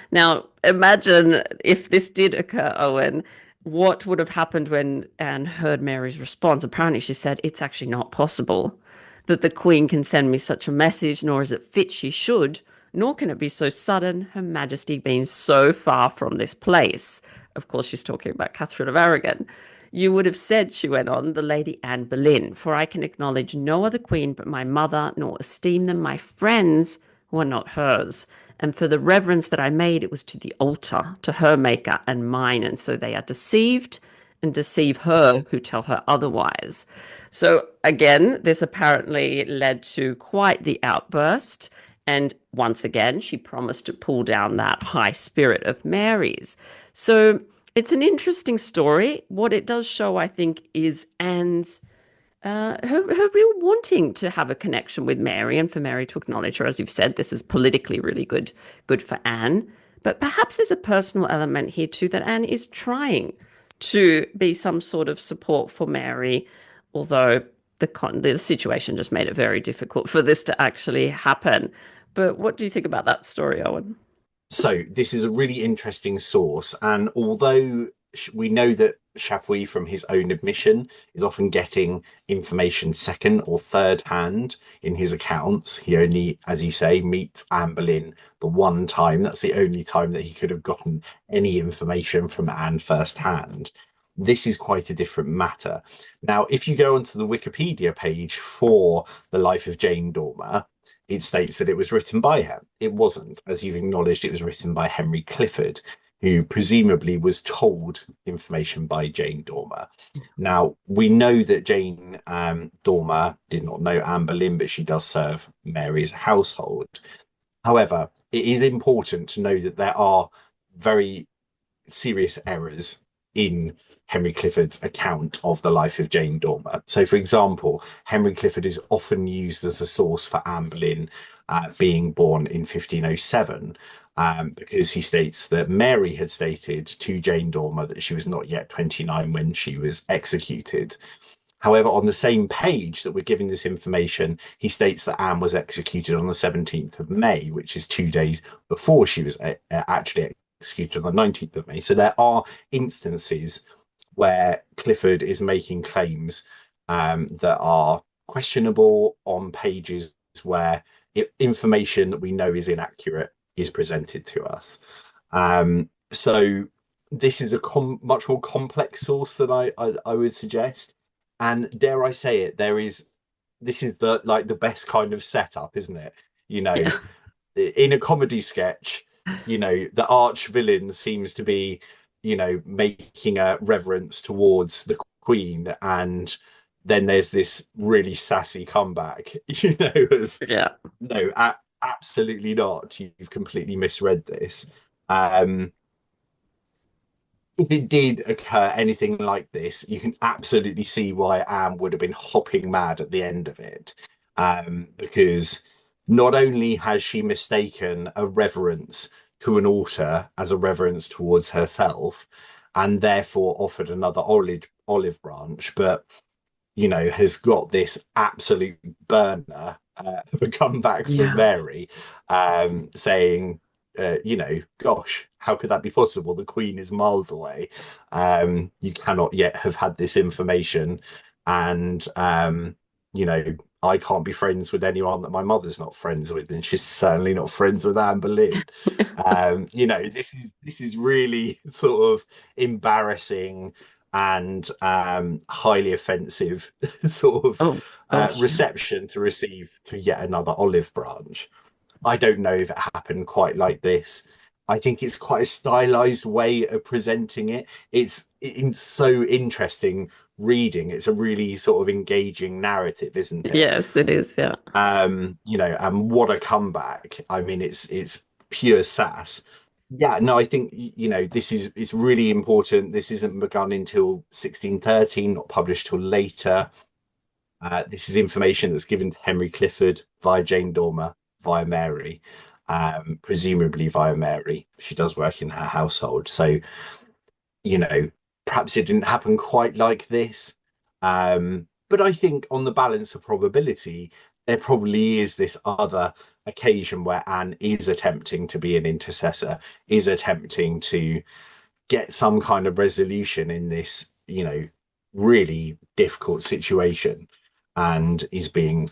Now, imagine if this did occur, Owen, what would have happened when Anne heard Mary's response? Apparently, she said, it's actually not possible that the Queen can send me such a message, nor is it fit she should, nor can it be so sudden, Her Majesty being so far from this place. Of course, she's talking about Catherine of Aragon. You would have said, she went on, the Lady Anne Boleyn, for I can acknowledge no other queen but my mother, nor esteem them my friends who are not hers. And for the reverence that I made, it was to the altar, to her maker and mine. And so they are deceived and deceive her who tell her otherwise. So again, this apparently led to quite the outburst. And once again, she promised to pull down that high spirit of Mary's. So it's an interesting story. What it does show, I think, is Anne's her real wanting to have a connection with Mary and for Mary to acknowledge her. As you've said, this is politically really good for Anne. But perhaps there's a personal element here too, that Anne is trying to be some sort of support for Mary, although the situation just made it very difficult for this to actually happen. But what do you think about that story, Owen? So this is a really interesting source, and although we know that Chapuys, from his own admission, is often getting information second or third hand in his accounts, he only, as you say, meets Anne Boleyn the one time. That's the only time that he could have gotten any information from Anne firsthand. This is quite a different matter. Now, if you go onto the Wikipedia page for The Life of Jane Dormer, it states that it was written by her. It wasn't. As you've acknowledged, it was written by Henry Clifford, who presumably was told information by Jane Dormer. Now, we know that Jane Dormer did not know Anne Boleyn, but she does serve Mary's household. However, it is important to know that there are very serious errors in Henry Clifford's account of the life of Jane Dormer. So, for example, Henry Clifford is often used as a source for Anne Boleyn being born in 1507, because he states that Mary had stated to Jane Dormer that she was not yet 29 when she was executed. However, on the same page that we're giving this information, he states that Anne was executed on the 17th of May, which is 2 days before she was actually executed on the 19th of May. So there are instances where Clifford is making claims that are questionable on pages where information that we know is inaccurate is presented to us. So this is a much more complex source than I would suggest. And dare I say it, this is the best kind of setup, isn't it? You know, Yeah. in a comedy sketch, the arch villain seems to be, making a reverence towards the Queen, and then there's this really sassy comeback, of Yeah. no, absolutely not. You've completely misread this. Um, if it did occur anything like this, you can absolutely see why Anne would have been hopping mad at the end of it. Because not only has she mistaken a reverence to an altar as a reverence towards herself, and therefore offered another olive branch, but has got this absolute burner of a comeback from Yeah. Mary, saying, gosh, how could that be possible? The Queen is miles away. You cannot yet have had this information. And, I can't be friends with anyone that my mother's not friends with, and she's certainly not friends with Anne Boleyn. This is really sort of embarrassing and highly offensive sort of Oh gosh. Yeah. reception to receive to yet another olive branch. I don't know if it happened quite like this. I think it's quite a stylized way of presenting it. It's so interesting reading. It's a really sort of engaging narrative, isn't it? Yes, it is. Yeah. And what a comeback. I mean, it's pure sass. Yeah, no, I think this is it's really important. This isn't begun until 1613, not published till later. This is information that's given to Henry Clifford via Jane Dormer, via Mary, presumably via Mary. She does work in her household, so you know perhaps it didn't happen quite like this. But I think on the balance of probability, there probably is this other occasion where Anne is attempting to be an intercessor, is attempting to get some kind of resolution in this, really difficult situation, and is being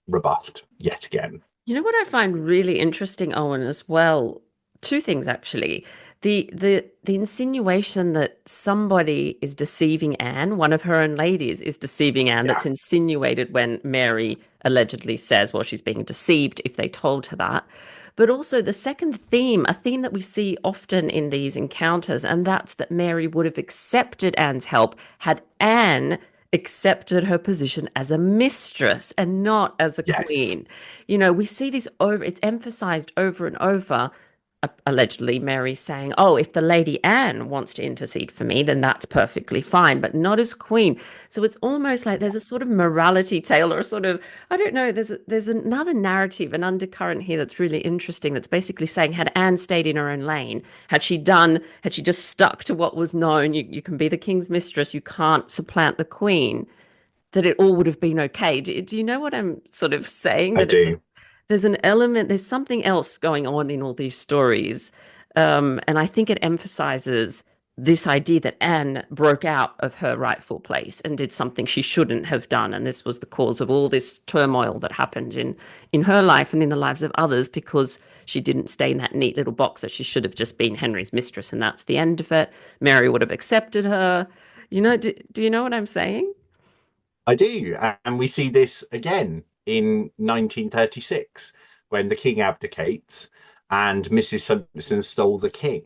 rebuffed yet again. You know what I find really interesting, Owen, as well? Two things actually. The insinuation that somebody is deceiving Anne, one of her own ladies is deceiving Anne, Yeah. that's insinuated when Mary allegedly says, well, she's being deceived if they told her that. But also the second theme, a theme that we see often in these encounters, and that's that Mary would have accepted Anne's help had Anne accepted her position as a mistress and not as a Yes. queen. We see this over, it's emphasized over and over. Allegedly, Mary saying, oh, if the Lady Anne wants to intercede for me, then that's perfectly fine, but not as queen. So it's almost like there's a sort of morality tale, or a sort of, I don't know, there's another narrative, an undercurrent here that's really interesting, that's basically saying, had Anne stayed in her own lane, had she just stuck to what was known, you can be the king's mistress, you can't supplant the queen, that it all would have been okay. Do you know what I'm sort of saying? I That do. there's an element, there's something else going on in all these stories. And I think it emphasizes this idea that Anne broke out of her rightful place and did something she shouldn't have done. And this was the cause of all this turmoil that happened in her life and in the lives of others, because she didn't stay in that neat little box that she should have just been Henry's mistress. And that's the end of it. Mary would have accepted her. Do you know what I'm saying? I do. And we see this again in 1936 when the king abdicates and Mrs. Simpson stole the king.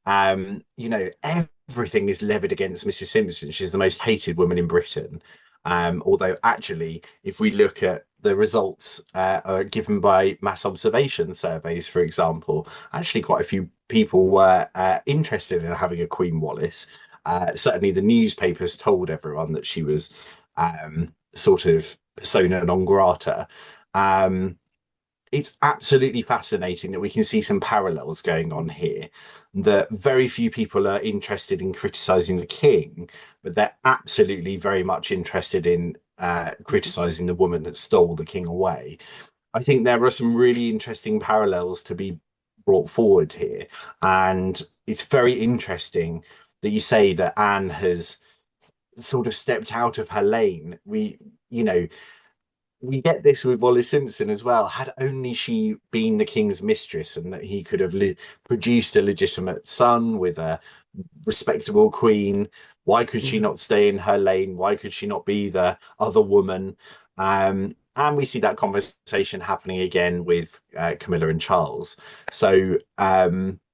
Everything is levied against Mrs. Simpson. She's the most hated woman in Britain. Although, actually, if we look at the results given by mass observation surveys, for example, actually quite a few people were interested in having a Queen Wallis. Certainly, the newspapers told everyone that she was sort of persona non grata. Um, it's absolutely fascinating that we can see some parallels going on here. That very few people are interested in criticizing the king, but they're absolutely very much interested in criticizing the woman that stole the king away. I think there are some really interesting parallels to be brought forward here. And it's very interesting that you say that Anne has sort of stepped out of her lane. You know, we get this with Wallis Simpson as well. Had only she been the king's mistress and that he could have produced a legitimate son with a respectable queen, why could she Mhm. not stay in her lane? Why could she not be the other woman? And we see that conversation happening again with Camilla and Charles. So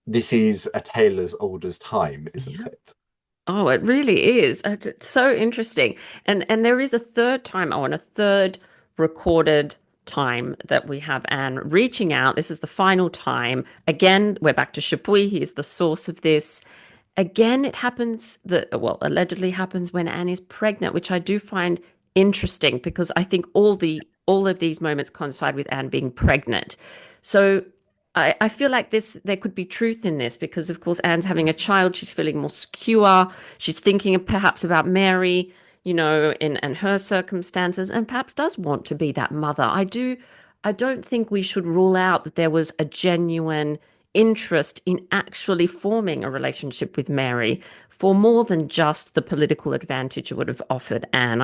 this is a tale as old as time, isn't Yeah. it? Oh, it really is. It's so interesting. And there is a third time, oh, and a third recorded time that we have Anne reaching out. This is the final time. Again, we're back to Chapuys. He is the source of this. Again, it happens that, well, allegedly happens when Anne is pregnant, which I do find interesting because I think all of these moments coincide with Anne being pregnant. So I feel like there could be truth in this because of course Anne's having a child, she's feeling more secure, she's thinking perhaps about Mary, you know, in her circumstances, and perhaps does want to be that mother. I don't think we should rule out that there was a genuine interest in actually forming a relationship with Mary for more than just the political advantage it would have offered Anne.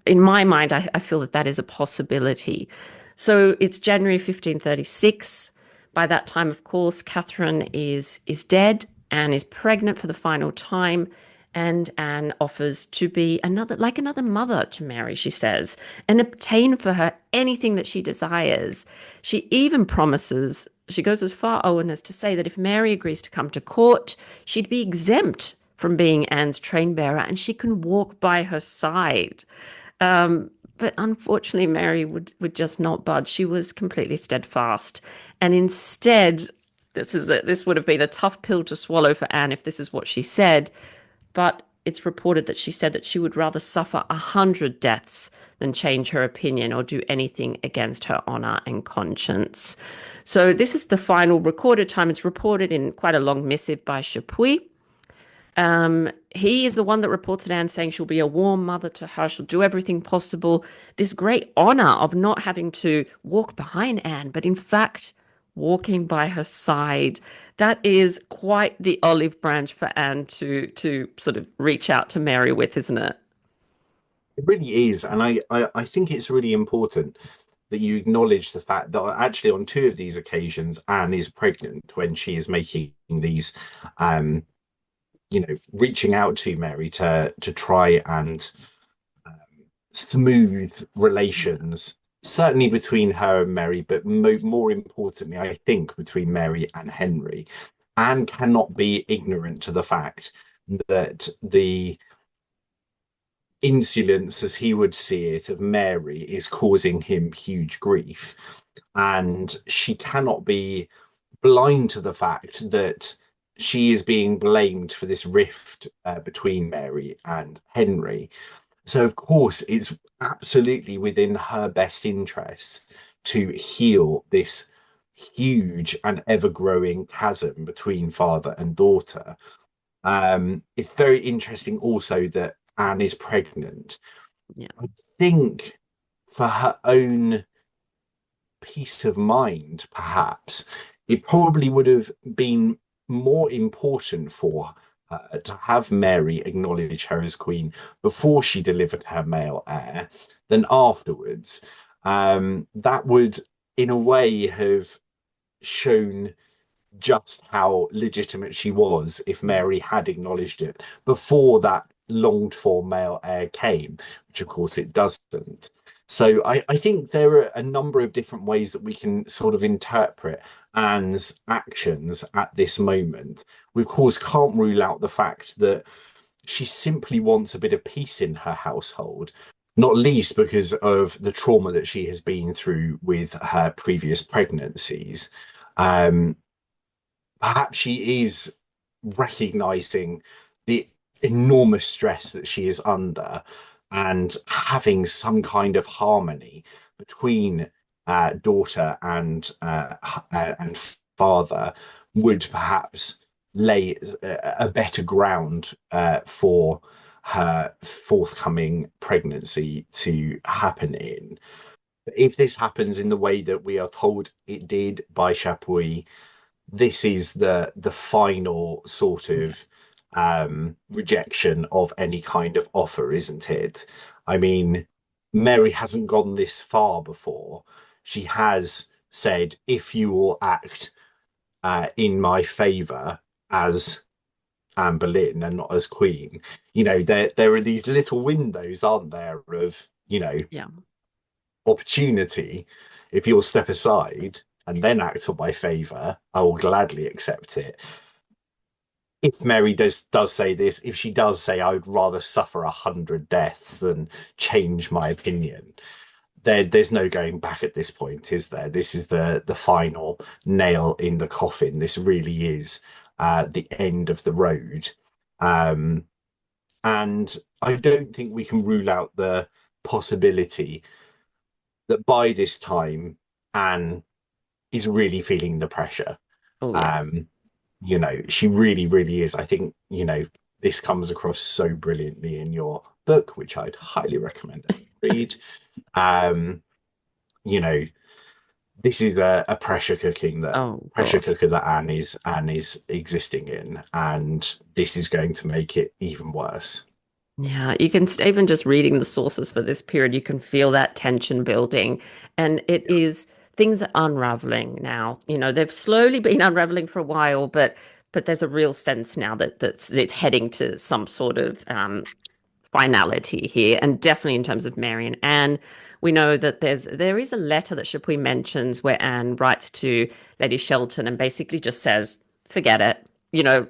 In my mind, I feel that that is a possibility. So it's January 1536. By that time, of course, Catherine is dead. Anne is pregnant for the final time, and Anne offers to be another mother to Mary, she says, and obtain for her anything that she desires. She even promises, she goes as far, Owen, as to say that if Mary agrees to come to court, she'd be exempt from being Anne's train bearer and she can walk by her side. But unfortunately, Mary would just not budge. She was completely steadfast, and instead, this would have been a tough pill to swallow for Anne if this is what she said. But it's reported that she said that she would rather suffer 100 deaths than change her opinion or do anything against her honor and conscience. So this is the final recorded time. It's reported in quite a long missive by Chapuys. He is the one that reported Anne saying she'll be a warm mother to her. She'll do everything possible. This great honor of not having to walk behind Anne, but in fact, walking by her side. That is quite the olive branch for Anne to sort of reach out to Mary with, isn't it? It really is. And I think it's really important that you acknowledge the fact that actually on two of these occasions, Anne is pregnant when she is making these um, reaching out to Mary to try and smooth relations, certainly between her and Mary, but more importantly, I think between Mary and Henry. Anne cannot be ignorant to the fact that the insolence, as he would see it, of Mary is causing him huge grief. And she cannot be blind to the fact that she is being blamed for this rift between Mary and Henry. So, of course, it's absolutely within her best interests to heal this huge and ever growing chasm between father and daughter. It's very interesting also that Anne is pregnant. Yeah. I think for her own peace of mind, perhaps, it probably would have been more important for her to have Mary acknowledge her as queen before she delivered her male heir than afterwards. That would, in a way, have shown just how legitimate she was if Mary had acknowledged it before that longed for male heir came, which of course it doesn't. So I think there are a number of different ways that we can sort of interpret Anne's actions at this moment. We of course can't rule out the fact that she simply wants a bit of peace in her household, not least because of the trauma that she has been through with her previous pregnancies. Um, Perhaps she is recognizing the enormous stress that she is under and having some kind of harmony between daughter and father would perhaps lay a better ground for her forthcoming pregnancy to happen in. If this happens in the way that we are told it did by Chapuys, this is the final sort of rejection of any kind of offer, isn't it? I mean, Mary hasn't gone this far before. She has said, if you will act in my favour as Anne Boleyn and not as Queen, there are these little windows, aren't there, of Yeah. opportunity. If you'll step aside and then act on my favour, I will gladly accept it. If Mary does say this, if she does say I would rather suffer 100 deaths than change my opinion, there's no going back at this point, is there? This is the final nail in the coffin. This really is the end of the road. Um, and I don't think we can rule out the possibility that by this time Anne is really feeling the pressure. Oh, yes. Um, she really, really is. I think, this comes across so brilliantly in your book, which I'd highly recommend everyone read. Um, you know, this is a Oh, pressure gosh. cooker that Anne is existing in, and this is going to make it even worse. Yeah, you can even just reading the sources for this period, you can feel that tension building. And it is things are unraveling now. They've slowly been unraveling for a while, but there's a real sense now that it's heading to some sort of finality here, and definitely in terms of Mary and Anne. We know that there is a letter that Chapuys mentions where Anne writes to Lady Shelton and basically just says, "Forget it,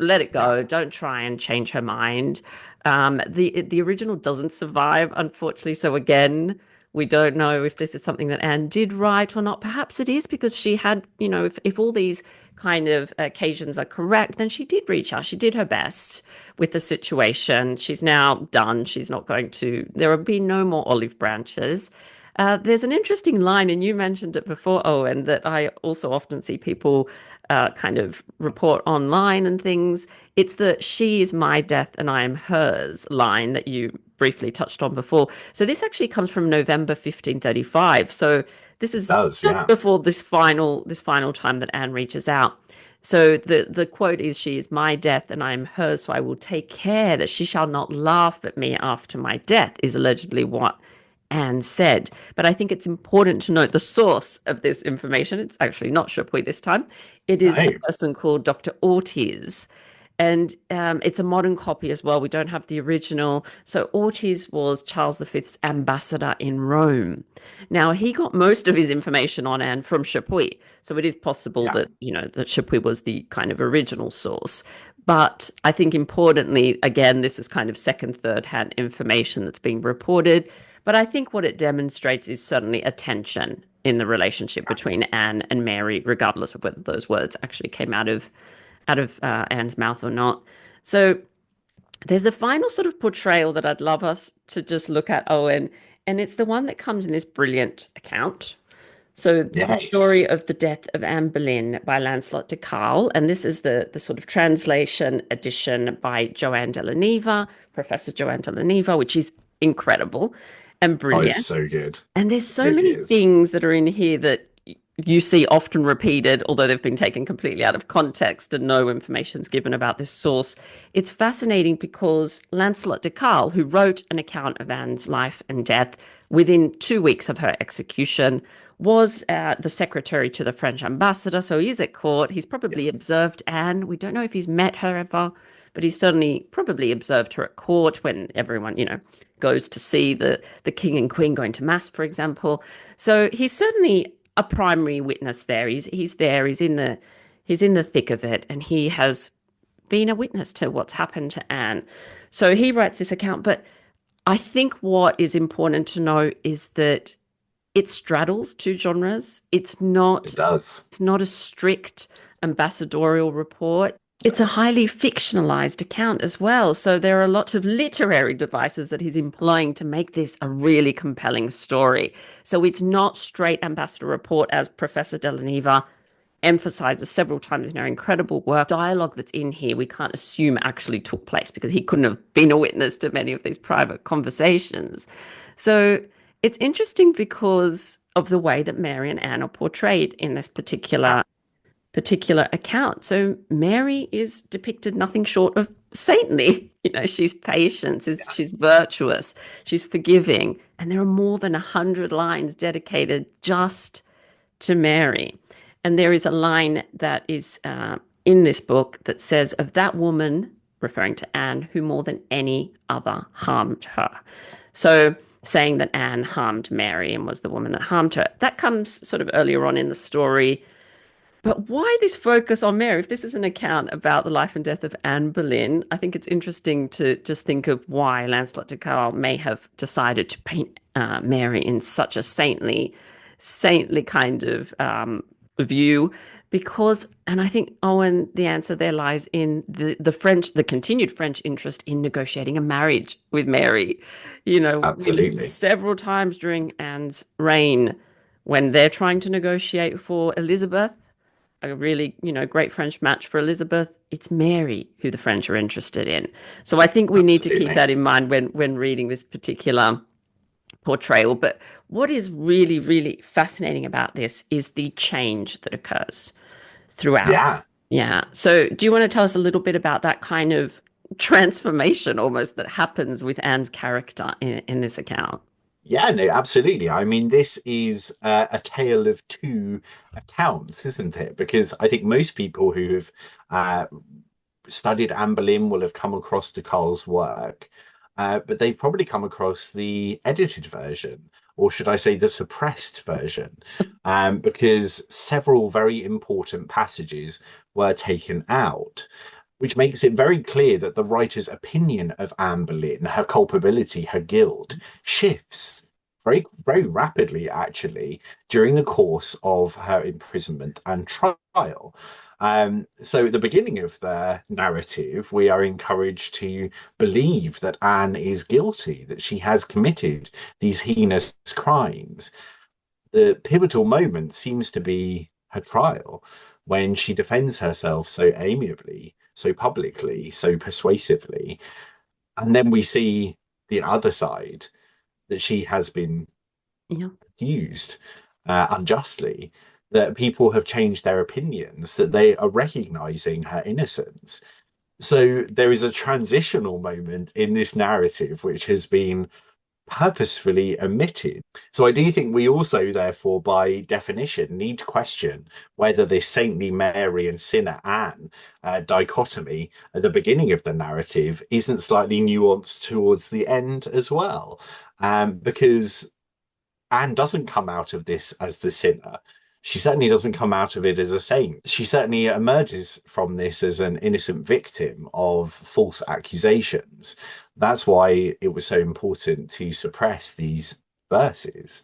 let it Yeah. go. Don't try and change her mind." The original doesn't survive, unfortunately. So again, we don't know if this is something that Anne did write or not. Perhaps it is because she had, if all these kind of occasions are correct, then she did reach out. She did her best with the situation. She's now done. She's not going to, there will be no more olive branches. There's an interesting line, and you mentioned it before, Owen, that I also often see people kind of report online and things. It's the "she is my death and I am hers" line that you briefly touched on before. So this actually comes from November 1535. So this It is does, just yeah. before this final time that Anne reaches out. So the quote is, "She is my death and I am hers, so I will take care that she shall not laugh at me after my death," is allegedly what Anne said. But I think it's important to note the source of this information. It's actually not Chapuys this time. It is a No. person called Dr. Ortiz. And it's a modern copy as well. We don't have the original. So Ortiz was Charles V's ambassador in Rome. Now, he got most of his information on Anne from Chapuys. So it is possible Yeah. that Chapuys was the kind of original source. But I think importantly, again, this is kind of second, third hand information that's being reported. But I think what it demonstrates is certainly a tension in the relationship between Anne and Mary, regardless of whether those words actually came out of Anne's mouth or not. So there's a final sort of portrayal that I'd love us to just look at, Owen, and it's the one that comes in this brilliant account. So the story Yes. of the death of Anne Boleyn by Lancelot de Car, and this is the sort of translation edition by Joanne de la Neva, Professor Joanne de la Neva, which is incredible and Oh, it's brilliant. so good. And there's so Really many is. things that are in here that you see often repeated, although they've been taken completely out of context and no information's given about this source. It's fascinating because Lancelot de Car, who wrote an account of Anne's life and death within 2 weeks of her execution, was the secretary to the French ambassador. So he is at court. He's Yeah. probably observed Anne. We don't know if he's met her ever, but he's certainly probably observed her at court when everyone, goes to see the king and queen going to mass, for example. So he's certainly a primary witness there. He's there. He's in the thick of it, and he has been a witness to what's happened to Anne. So he writes this account, but I think what is important to know is that it straddles two genres. It's It not does. it's not a strict ambassadorial report. It's a highly fictionalized account as well. So there are lots of literary devices that he's employing to make this a really compelling story. So it's not straight ambassador report as Professor Delaneva emphasizes several times in her incredible work. Dialogue that's in here, we can't assume actually took place because he couldn't have been a witness to many of these private conversations. So it's interesting because of the way that Mary and Anne are portrayed in this particular account. So Mary is depicted nothing short of saintly. She's patient, she's virtuous, she's forgiving, and there are more than 100 lines dedicated just to Mary. And there is a line that is in this book that says, of that woman, referring to Anne, who more than any other harmed her. So saying that Anne harmed Mary and was the woman that harmed her. That comes sort of earlier on in the story. But why this focus on Mary? If this is an account about the life and death of Anne Boleyn, I think it's interesting to just think of why Lancelot de Car may have decided to paint Mary in such a saintly kind of view. Because, and I think, Owen, the answer there lies in the continued French interest in negotiating a marriage with Mary. Absolutely. Several times during Anne's reign, when they're trying to negotiate for Elizabeth, a really, great French match for Elizabeth, it's Mary who the French are interested in. So I think we need to keep that in mind when reading this particular portrayal. But what is really, really fascinating about this is the change that occurs throughout. Yeah. Yeah. So do you want to tell us a little bit about that kind of transformation almost that happens with Anne's character in this account? Yeah, no, absolutely. I mean, this is a tale of two accounts, isn't it? Because I think most people who have studied Anne Boleyn will have come across de Carle's work, but they've probably come across the edited version, or should I say the suppressed version, because several very important passages were taken out, which makes it very clear that the writer's opinion of Anne Boleyn, her culpability, her guilt, shifts very, very rapidly, actually, during the course of her imprisonment and trial. So at the beginning of the narrative, we are encouraged to believe that Anne is guilty, that she has committed these heinous crimes. The pivotal moment seems to be her trial, when she defends herself so amiably, so publicly, so persuasively. And then we see the other side, that she has been Yeah. accused unjustly, that people have changed their opinions, that they are recognizing her innocence. So there is a transitional moment in this narrative which has been purposefully omitted. So I do think we also, therefore, by definition, need to question whether this saintly Mary and sinner Anne dichotomy at the beginning of the narrative isn't slightly nuanced towards the end as well. Because Anne doesn't come out of this as the sinner. She certainly doesn't come out of it as a saint. She certainly emerges from this as an innocent victim of false accusations. That's why it was so important to suppress these verses.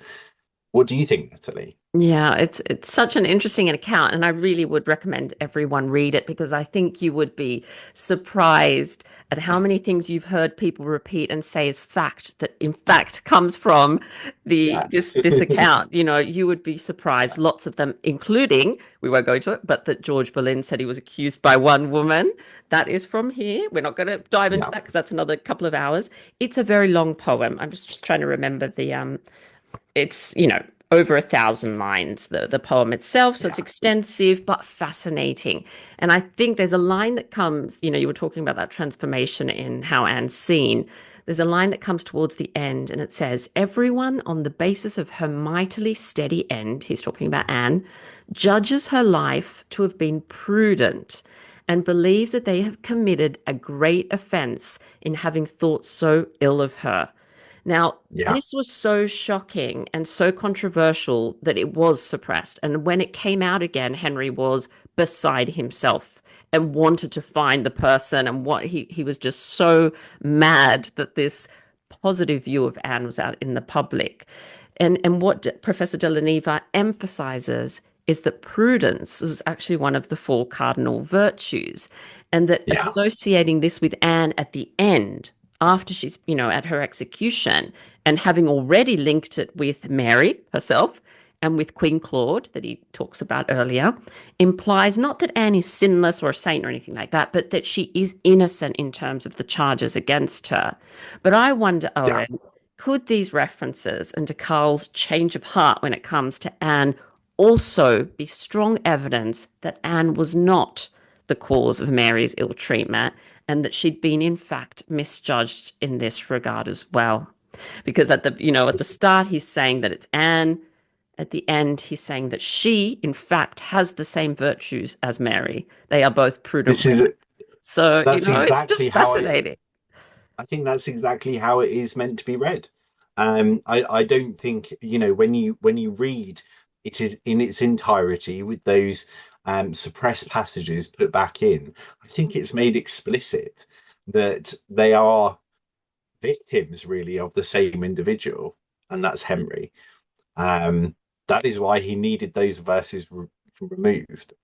What do you think, Natalie? Yeah, it's such an interesting account, and I really would recommend everyone read it because I think you would be surprised at how many things you've heard people repeat and say is fact that in fact comes from Yeah. this account. You would be surprised. Lots of them, including, we won't go into it, but that George Boleyn said he was accused by one woman. That is from here. We're not going to dive into Yeah. that because that's another couple of hours. It's a very long poem. I'm just trying to remember it's over 1,000 lines, the poem itself, so it's Yeah. extensive but fascinating. And I think there's a line that comes, you were talking about that transformation in how Anne's seen. There's a line that comes towards the end and it says, everyone on the basis of her mightily steady end, he's talking about Anne, judges her life to have been prudent and believes that they have committed a great offense in having thought so ill of her. Now, Yeah. this was so shocking and so controversial that it was suppressed. And when it came out again, Henry was beside himself and wanted to find the person. And what he was just so mad that this positive view of Anne was out in the public. And what Professor de la Neva emphasizes is that prudence was actually one of the four cardinal virtues, and that Yeah. associating this with Anne at the end, after she's, at her execution, and having already linked it with Mary herself and with Queen Claude that he talks about earlier implies not that Anne is sinless or a saint or anything like that, but that she is innocent in terms of the charges against her. But I wonder, Yeah. Owen, could these references and de Carle's change of heart when it comes to Anne also be strong evidence that Anne was not the cause of Mary's ill treatment and that she'd been in fact misjudged in this regard as well? Because at the start he's saying that it's Anne. At the end, he's saying that she, in fact, has the same virtues as Mary. They are both prudent This women. is So, that's it's just exactly how fascinating. I think that's exactly how it is meant to be read. I don't think, when you read it in its entirety with those suppressed passages put back in, I think it's made explicit that they are victims really of the same individual, and that's Henry. Um, that is why he needed those verses removed.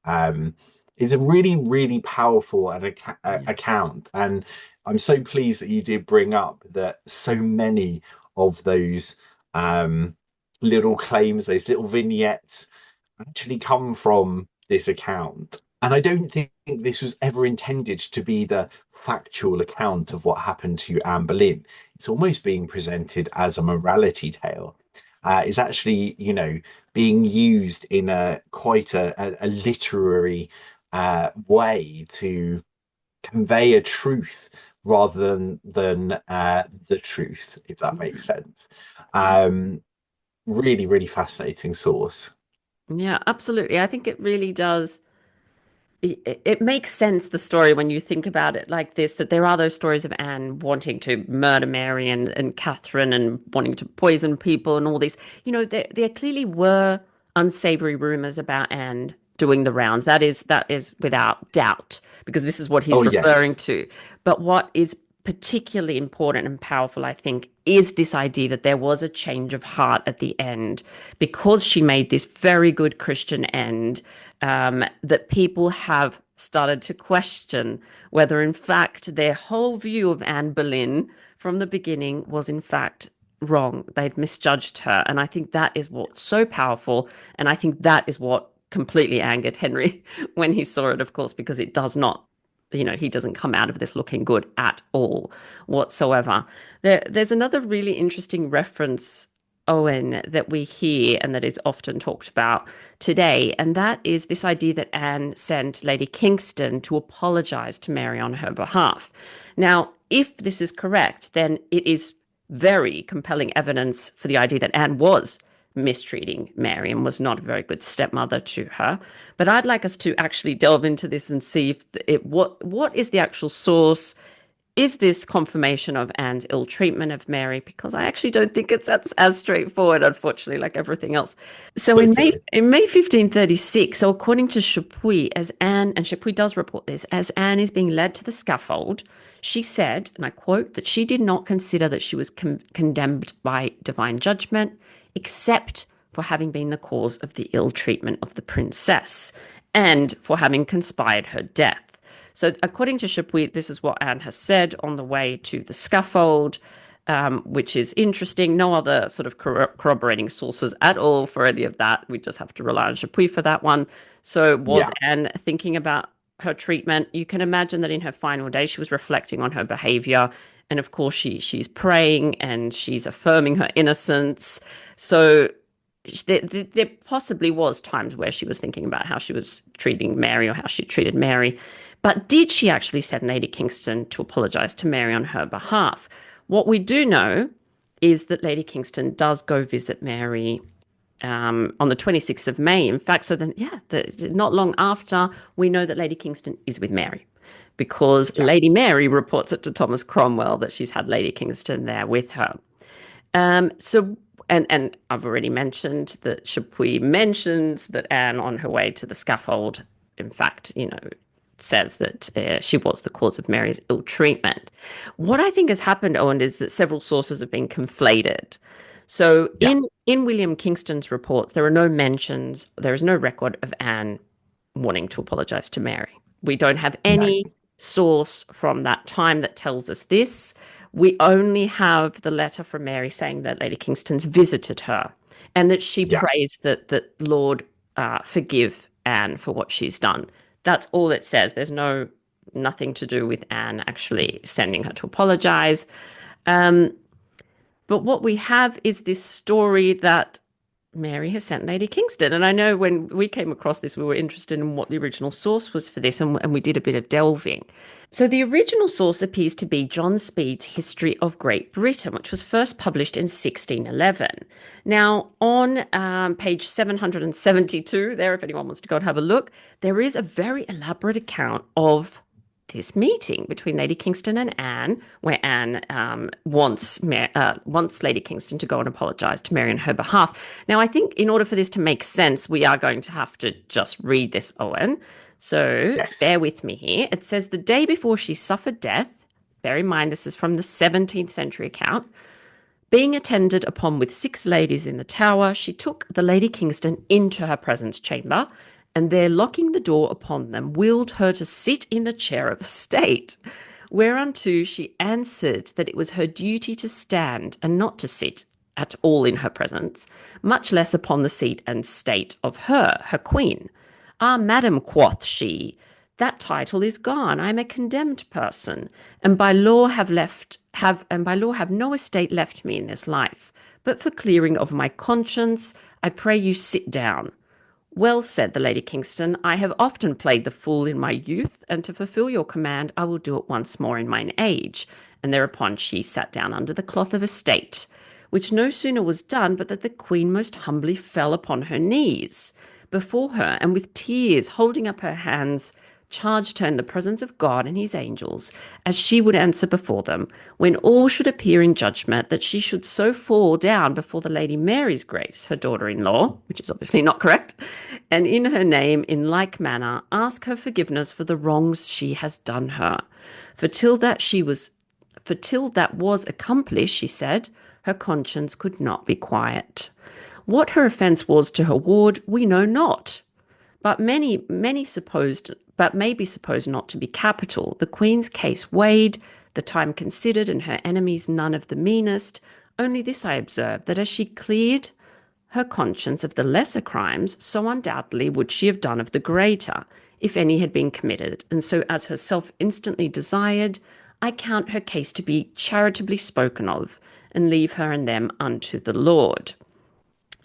It's a really, really powerful Yeah. account, and I'm so pleased that you did bring up that so many of those little claims, those little vignettes, actually come from this account. And I don't think this was ever intended to be the factual account of what happened to Anne Boleyn. It's almost being presented as a morality tale. It's actually, being used in a quite a literary way to convey a truth rather than the truth, if that makes sense. Um, Really, really fascinating source. Yeah, absolutely. I think it really does. It makes sense, the story, when you think about it like this, that there are those stories of Anne wanting to murder Mary and Catherine and wanting to poison people and all this. There clearly were unsavory rumors about Anne doing the rounds. That is without doubt, because this is what Oh he's referring yes, to. But what is particularly important and powerful, I think, is this idea that there was a change of heart at the end because she made this very good Christian end, that people have started to question whether, in fact, their whole view of Anne Boleyn from the beginning was, in fact, wrong. They'd misjudged her. And I think that is what's so powerful. And I think that is what completely angered Henry when he saw it, of course, because it does not. He doesn't come out of this looking good at all whatsoever. There's another really interesting reference, Owen, that we hear and that is often talked about today, and that is this idea that Anne sent Lady Kingston to apologize to Mary on her behalf. Now, if this is correct, then it is very compelling evidence for the idea that Anne was mistreating Mary and was not a very good stepmother to her. But I'd like us to actually delve into this and see what is the actual source. Is this confirmation of Anne's ill treatment of Mary? Because I actually don't think it's as straightforward, unfortunately, like everything else. So in May totally. in May 1536, so according to Chapuys, as Anne, and Chapuys does report this, as Anne is being led to the scaffold, she said, and I quote, that she did not consider that she was condemned by divine judgment, except for having been the cause of the ill treatment of the princess and for having conspired her death. So, according to Chapuys, this is what Anne has said on the way to the scaffold, which is interesting. No other sort of corroborating sources at all for any of that. We just have to rely on Chapuys for that one. So, was Yeah, Anne thinking about her treatment? You can imagine that in her final days, she was reflecting on her behavior. And of course, she's praying and she's affirming her innocence. So, there possibly was times where she was thinking about how she was treating Mary or how she treated Mary. But did she actually send Lady Kingston to apologize to Mary on her behalf? What we do know is that Lady Kingston does go visit Mary on the 26th of May. In fact, so then, yeah, not long after, we know that Lady Kingston is with Mary because yeah, Lady Mary reports it to Thomas Cromwell that she's had Lady Kingston there with her. So, and I've already mentioned that Chapuys mentions that Anne, on her way to the scaffold, in fact, says that she was the cause of Mary's ill treatment. What I think has happened, Owen, is that several sources have been conflated. So, yeah. in William Kingston's reports, there are no mentions, there is no record of Anne wanting to apologize to Mary. We don't have No, any source from that time that tells us this. We only have the letter from Mary saying that Lady Kingston's visited her and that she Yeah. prays that Lord forgive Anne for what she's done. That's all it says. There's nothing to do with Anne actually sending her to apologize. Um, but what we have is this story that Mary has sent Lady Kingston. And I know when we came across this, we were interested in what the original source was for this, and we did a bit of delving. So the original source appears to be John Speed's History of Great Britain, which was first published in 1611. Now, on page 772, there, if anyone wants to go and have a look, there is a very elaborate account of this meeting between Lady Kingston and Anne, where Anne wants Lady Kingston to go and apologise to Mary on her behalf. Now, I think in order for this to make sense, we are going to have to just read this, Owen. So Yes. bear with me here. It says the day before she suffered death, bear in mind this is from the 17th century account, being attended upon with 6 ladies in the tower, she took the Lady Kingston into her presence chamber, and there locking the door upon them, willed her to sit in the chair of state. Whereunto she answered that it was her duty to stand and not to sit at all in her presence, much less upon the seat and state of her queen. Ah, madam, quoth she, that title is gone. I am a condemned person, and by law have no estate left me in this life. But for clearing of my conscience, I pray you sit down. Well, said the Lady Kingston, I have often played the fool in my youth, and to fulfil your command, I will do it once more in mine age. And thereupon she sat down under the cloth of estate, which no sooner was done but that the queen most humbly fell upon her knees before her, and with tears holding up her hands, charged her in the presence of God and his angels, as she would answer before them, when all should appear in judgment, that she should so fall down before the Lady Mary's Grace, her daughter-in-law, which is obviously not correct, and in her name, in like manner, ask her forgiveness for the wrongs she has done her. For till that was accomplished, she said, her conscience could not be quiet. What her offence was to her ward, we know not, but many supposed, but may be supposed not to be capital. The Queen's case weighed, the time considered, and her enemies none of the meanest. Only this I observed, that as she cleared her conscience of the lesser crimes, so undoubtedly would she have done of the greater, if any had been committed. And so as herself instantly desired, I count her case to be charitably spoken of, and leave her and them unto the Lord.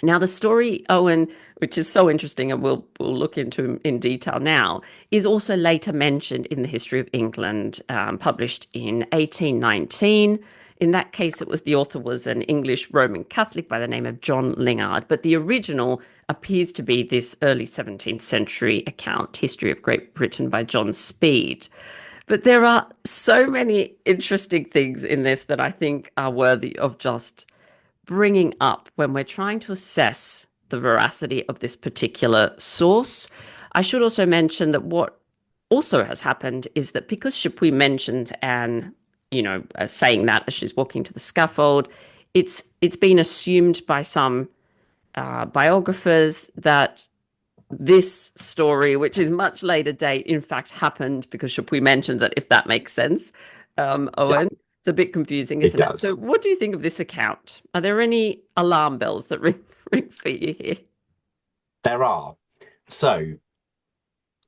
Now, the story, Owen, which is so interesting and we'll look into in detail now, is also later mentioned in the History of England, published in 1819. In that case, the author was an English Roman Catholic by the name of John Lingard, but the original appears to be this early 17th century account, History of Great Britain by John Speed. But there are so many interesting things in this that I think are worthy of just bringing up when we're trying to assess the veracity of this particular source. I should also mention that what also has happened is that because Chapuys mentions Anne, saying that as she's walking to the scaffold, it's been assumed by some biographers that this story, which is much later date, in fact happened because Chapuys mentions it, if that makes sense. Yeah, Owen, it's a bit confusing, it isn't it? So does. what do you think of this account? Are there any alarm bells that ring for you here? There are. So,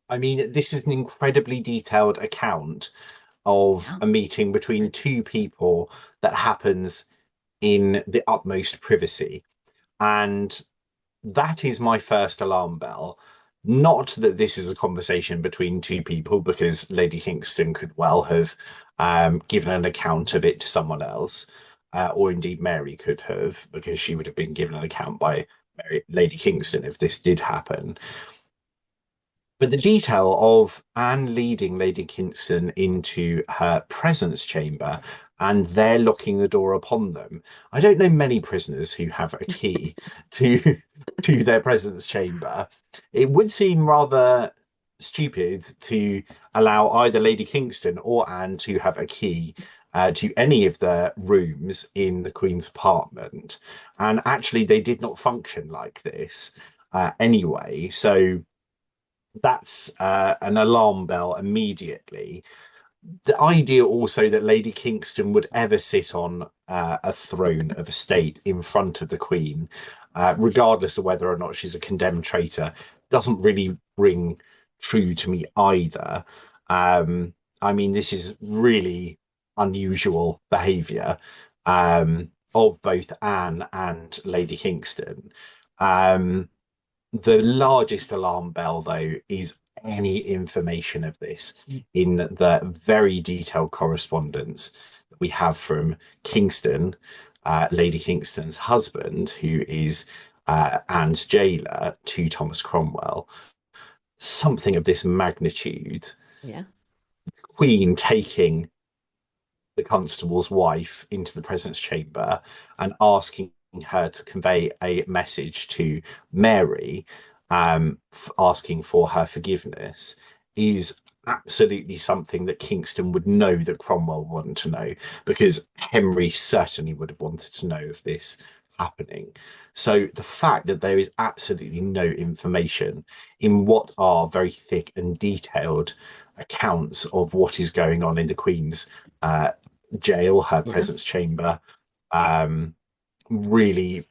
I mean, this is an incredibly detailed account of Yeah. a meeting between two people that happens in the utmost privacy. And that is my first alarm bell. Not that this is a conversation between two people, because Lady Kingston could well have given an account of it to someone else, or indeed Mary could have, because she would have been given an account by Lady Kingston if this did happen. But the detail of Anne leading Lady Kingston into her presence chamber and there locking the door upon them. I don't know many prisoners who have a key to their presence chamber. It would seem rather stupid to allow either Lady Kingston or Anne to have a key to any of the rooms in the Queen's apartment. And actually, they did not function like this anyway. So that's an alarm bell immediately. The idea also that Lady Kingston would ever sit on a throne of a state in front of the Queen, regardless of whether or not she's a condemned traitor, doesn't really ring true to me either. I mean, this is really unusual behaviour of both Anne and Lady Kingston. Um, the largest alarm bell, though, is any information of this in the very detailed correspondence that we have from Kingston, Lady Kingston's husband, who is Anne's jailer, to Thomas Cromwell. Something of this magnitude. Yeah. Queen taking the constable's wife into the presence chamber and asking her to convey a message to Mary, asking for her forgiveness, is absolutely something that Kingston would know that Cromwell wanted to know, because Henry certainly would have wanted to know of this happening. So the fact that there is absolutely no information in what are very thick and detailed accounts of what is going on in the Queen's jail, her Yeah. presence chamber, really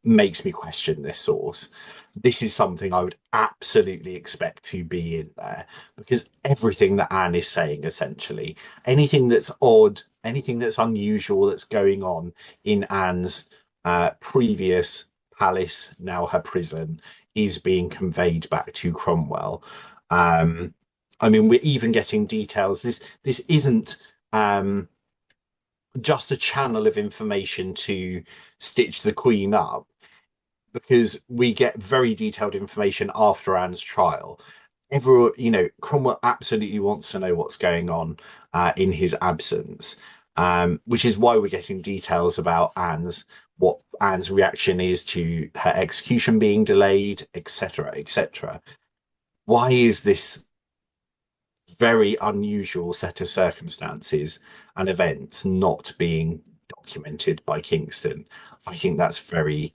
makes me question this source. This is something I would absolutely expect to be in there, because everything that Anne is saying, essentially, anything that's odd, anything that's unusual that's going on in Anne's previous palace, now her prison, is being conveyed back to Cromwell. Um, I mean, we're even getting details. This isn't just a channel of information to stitch the Queen up, because we get very detailed information after Anne's trial. Everyone, Cromwell absolutely wants to know what's going on in his absence, which is why we're getting details about what Anne's reaction is to her execution being delayed, etc., etc. Why is this very unusual set of circumstances and events not being documented by Kingston? I think that's very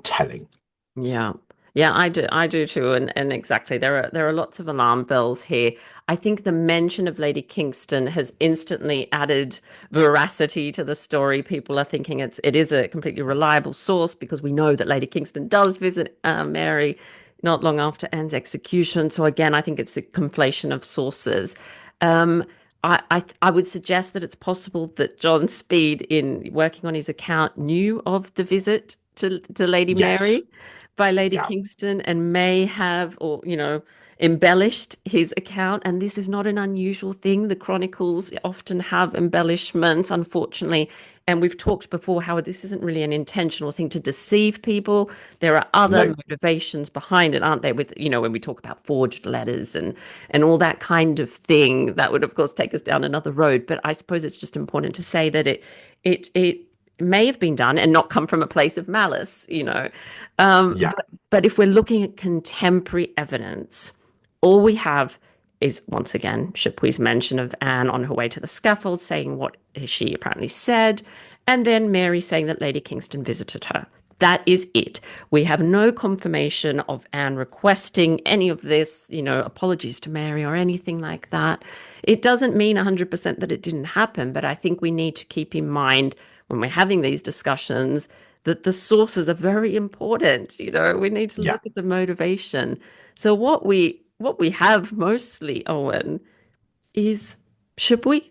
telling. Yeah. Yeah, I do too. And exactly. There are lots of alarm bells here. I think the mention of Lady Kingston has instantly added veracity to the story. People are thinking it is a completely reliable source, because we know that Lady Kingston does visit Mary not long after Anne's execution. So again, I think it's the conflation of sources. Um, I would suggest that it's possible that John Speed, in working on his account, knew of the visit to Lady Yes. Mary by Lady Yeah. Kingston, and may have, or embellished his account. And this is not an unusual thing. The chronicles often have embellishments, unfortunately. And we've talked before how this isn't really an intentional thing to deceive people. There are other No. motivations behind it, aren't there? With, when we talk about forged letters and all that kind of thing, that would of course take us down another road. But I suppose it's just important to say that it may have been done and not come from a place of malice. Yeah. But if we're looking at contemporary evidence, all we have is, once again, Chapuys' mention of Anne on her way to the scaffold saying what she apparently said, and then Mary saying that Lady Kingston visited her. That is it. We have no confirmation of Anne requesting any of this, apologies to Mary or anything like that. It doesn't mean 100% that it didn't happen, but I think we need to keep in mind when we're having these discussions that the sources are very important. We need to Yeah. look at the motivation. So what we have mostly, Owen, is Chapuys.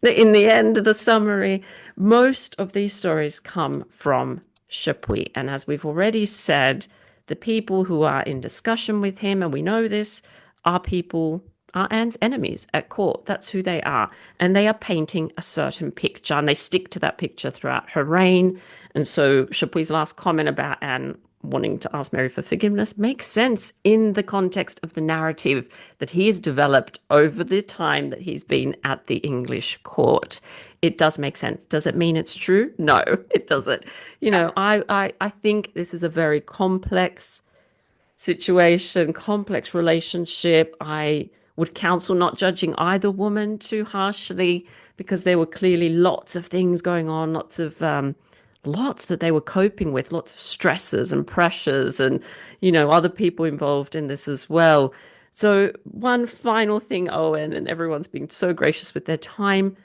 In the end, the summary, most of these stories come from Chapuys. And as we've already said, the people who are in discussion with him, and we know this, are Anne's enemies at court. That's who they are. And they are painting a certain picture, and they stick to that picture throughout her reign. And so Chapuys' last comment about Anne wanting to ask Mary for forgiveness makes sense in the context of the narrative that he has developed over the time that he's been at the English court. It does make sense. Does it mean it's true? No, it doesn't. I think this is a very complex situation, complex relationship. I would counsel not judging either woman too harshly, because there were clearly lots of things going on, lots that they were coping with, lots of stresses and pressures, and other people involved in this as well. So one final thing, Owen, and everyone's been so gracious with their time,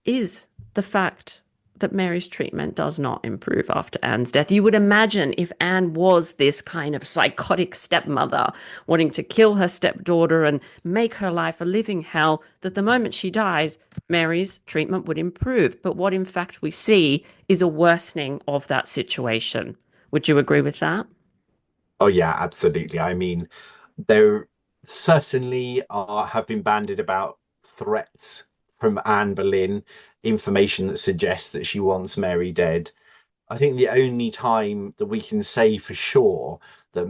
is the fact that Mary's treatment does not improve after Anne's death. You would imagine if Anne was this kind of psychotic stepmother wanting to kill her stepdaughter and make her life a living hell, that the moment she dies, Mary's treatment would improve. But what in fact we see is a worsening of that situation. Would you agree with that? Oh yeah, absolutely. I mean, there certainly are have been bandied about threats from Anne Boleyn, information that suggests that she wants Mary dead. I think the only time that we can say for sure that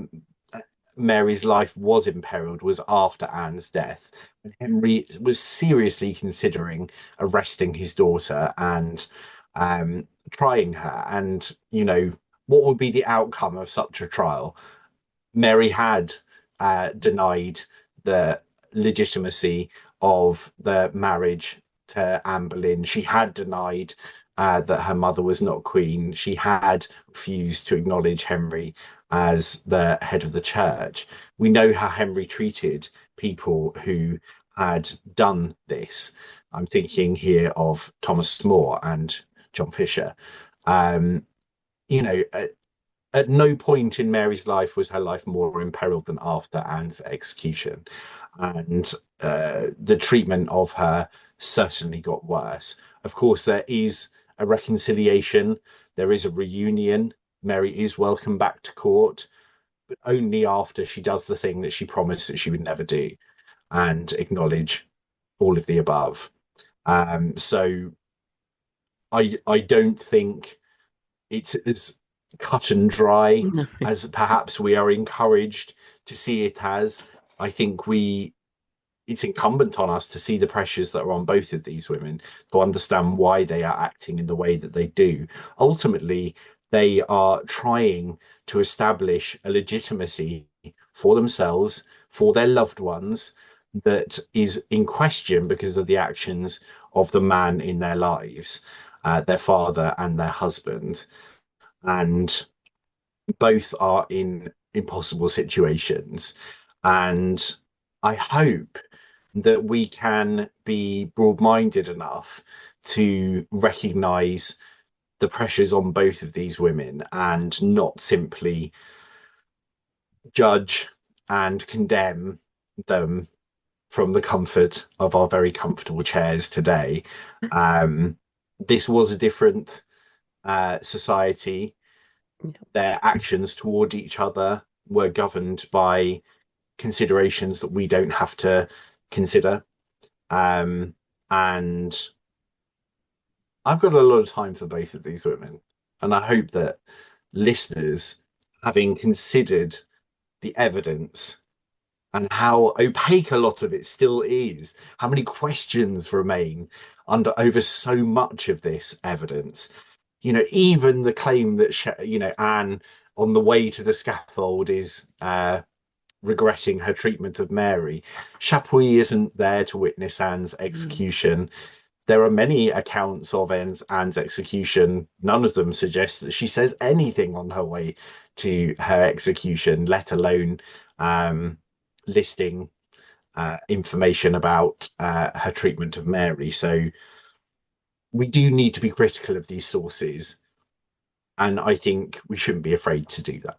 Mary's life was imperiled was after Anne's death, when Henry was seriously considering arresting his daughter and trying her. And, what would be the outcome of such a trial? Mary had denied the legitimacy of the marriage to Anne Boleyn. She had denied that her mother was not queen. She had refused to acknowledge Henry as the head of the church. We know how Henry treated people who had done this. I'm thinking here of Thomas More and John Fisher. Um, you know, at no point in Mary's life was her life more imperiled than after Anne's execution. And the treatment of her certainly got worse. Of course, there is a reconciliation, there is a reunion. Mary is welcome back to court, but only after she does the thing that she promised that she would never do and acknowledge all of the above. So I don't think it's as cut and dry No. as perhaps we are encouraged to see it as. I think it's incumbent on us to see the pressures that are on both of these women, to understand why they are acting in the way that they do. Ultimately, they are trying to establish a legitimacy for themselves, for their loved ones, that is in question because of the actions of the man in their lives, their father and their husband. And both are in impossible situations. And I hope that we can be broad-minded enough to recognize the pressures on both of these women and not simply judge and condemn them from the comfort of our very comfortable chairs today. Um, this was a different society. Their actions toward each other were governed by considerations that we don't have to consider. And I've got a lot of time for both of these women. And I hope that listeners, having considered the evidence and how opaque a lot of it still is, how many questions remain under over so much of this evidence. Even the claim that, Anne on the way to the scaffold is regretting her treatment of Mary. Chapuys isn't there to witness Anne's Mm. execution. There are many accounts of Anne's execution. None of them suggest that she says anything on her way to her execution, let alone listing information about her treatment of Mary. So we do need to be critical of these sources. And I think we shouldn't be afraid to do that.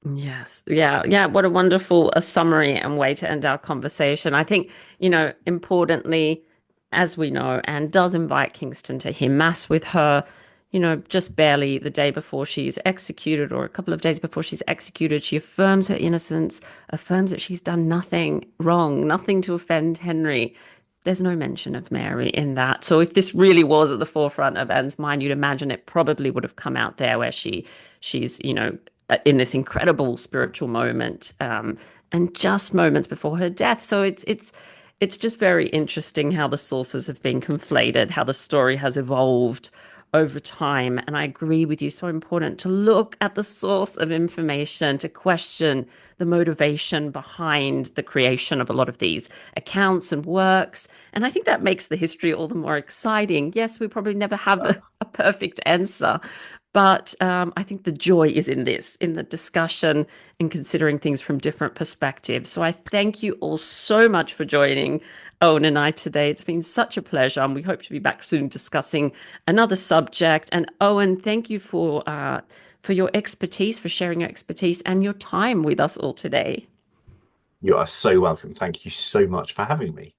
Yes. Yeah. Yeah. What a wonderful summary and way to end our conversation. I think, importantly, as we know, Anne does invite Kingston to hear mass with her, just barely the day before she's executed or a couple of days before she's executed. She affirms her innocence, affirms that she's done nothing wrong, nothing to offend Henry. There's no mention of Mary in that. So if this really was at the forefront of Anne's mind, you'd imagine it probably would have come out there where she's, in this incredible spiritual moment, and just moments before her death. So it's just very interesting how the sources have been conflated, how the story has evolved over time. And I agree with you, so important to look at the source of information, to question the motivation behind the creation of a lot of these accounts and works. And I think that makes the history all the more exciting. Yes, we probably never have a perfect answer, But I think the joy is in this, in the discussion and considering things from different perspectives. So I thank you all so much for joining Owen and I today. It's been such a pleasure, and we hope to be back soon discussing another subject. And Owen, thank you for your expertise, for sharing your expertise and your time with us all today. You are so welcome. Thank you so much for having me.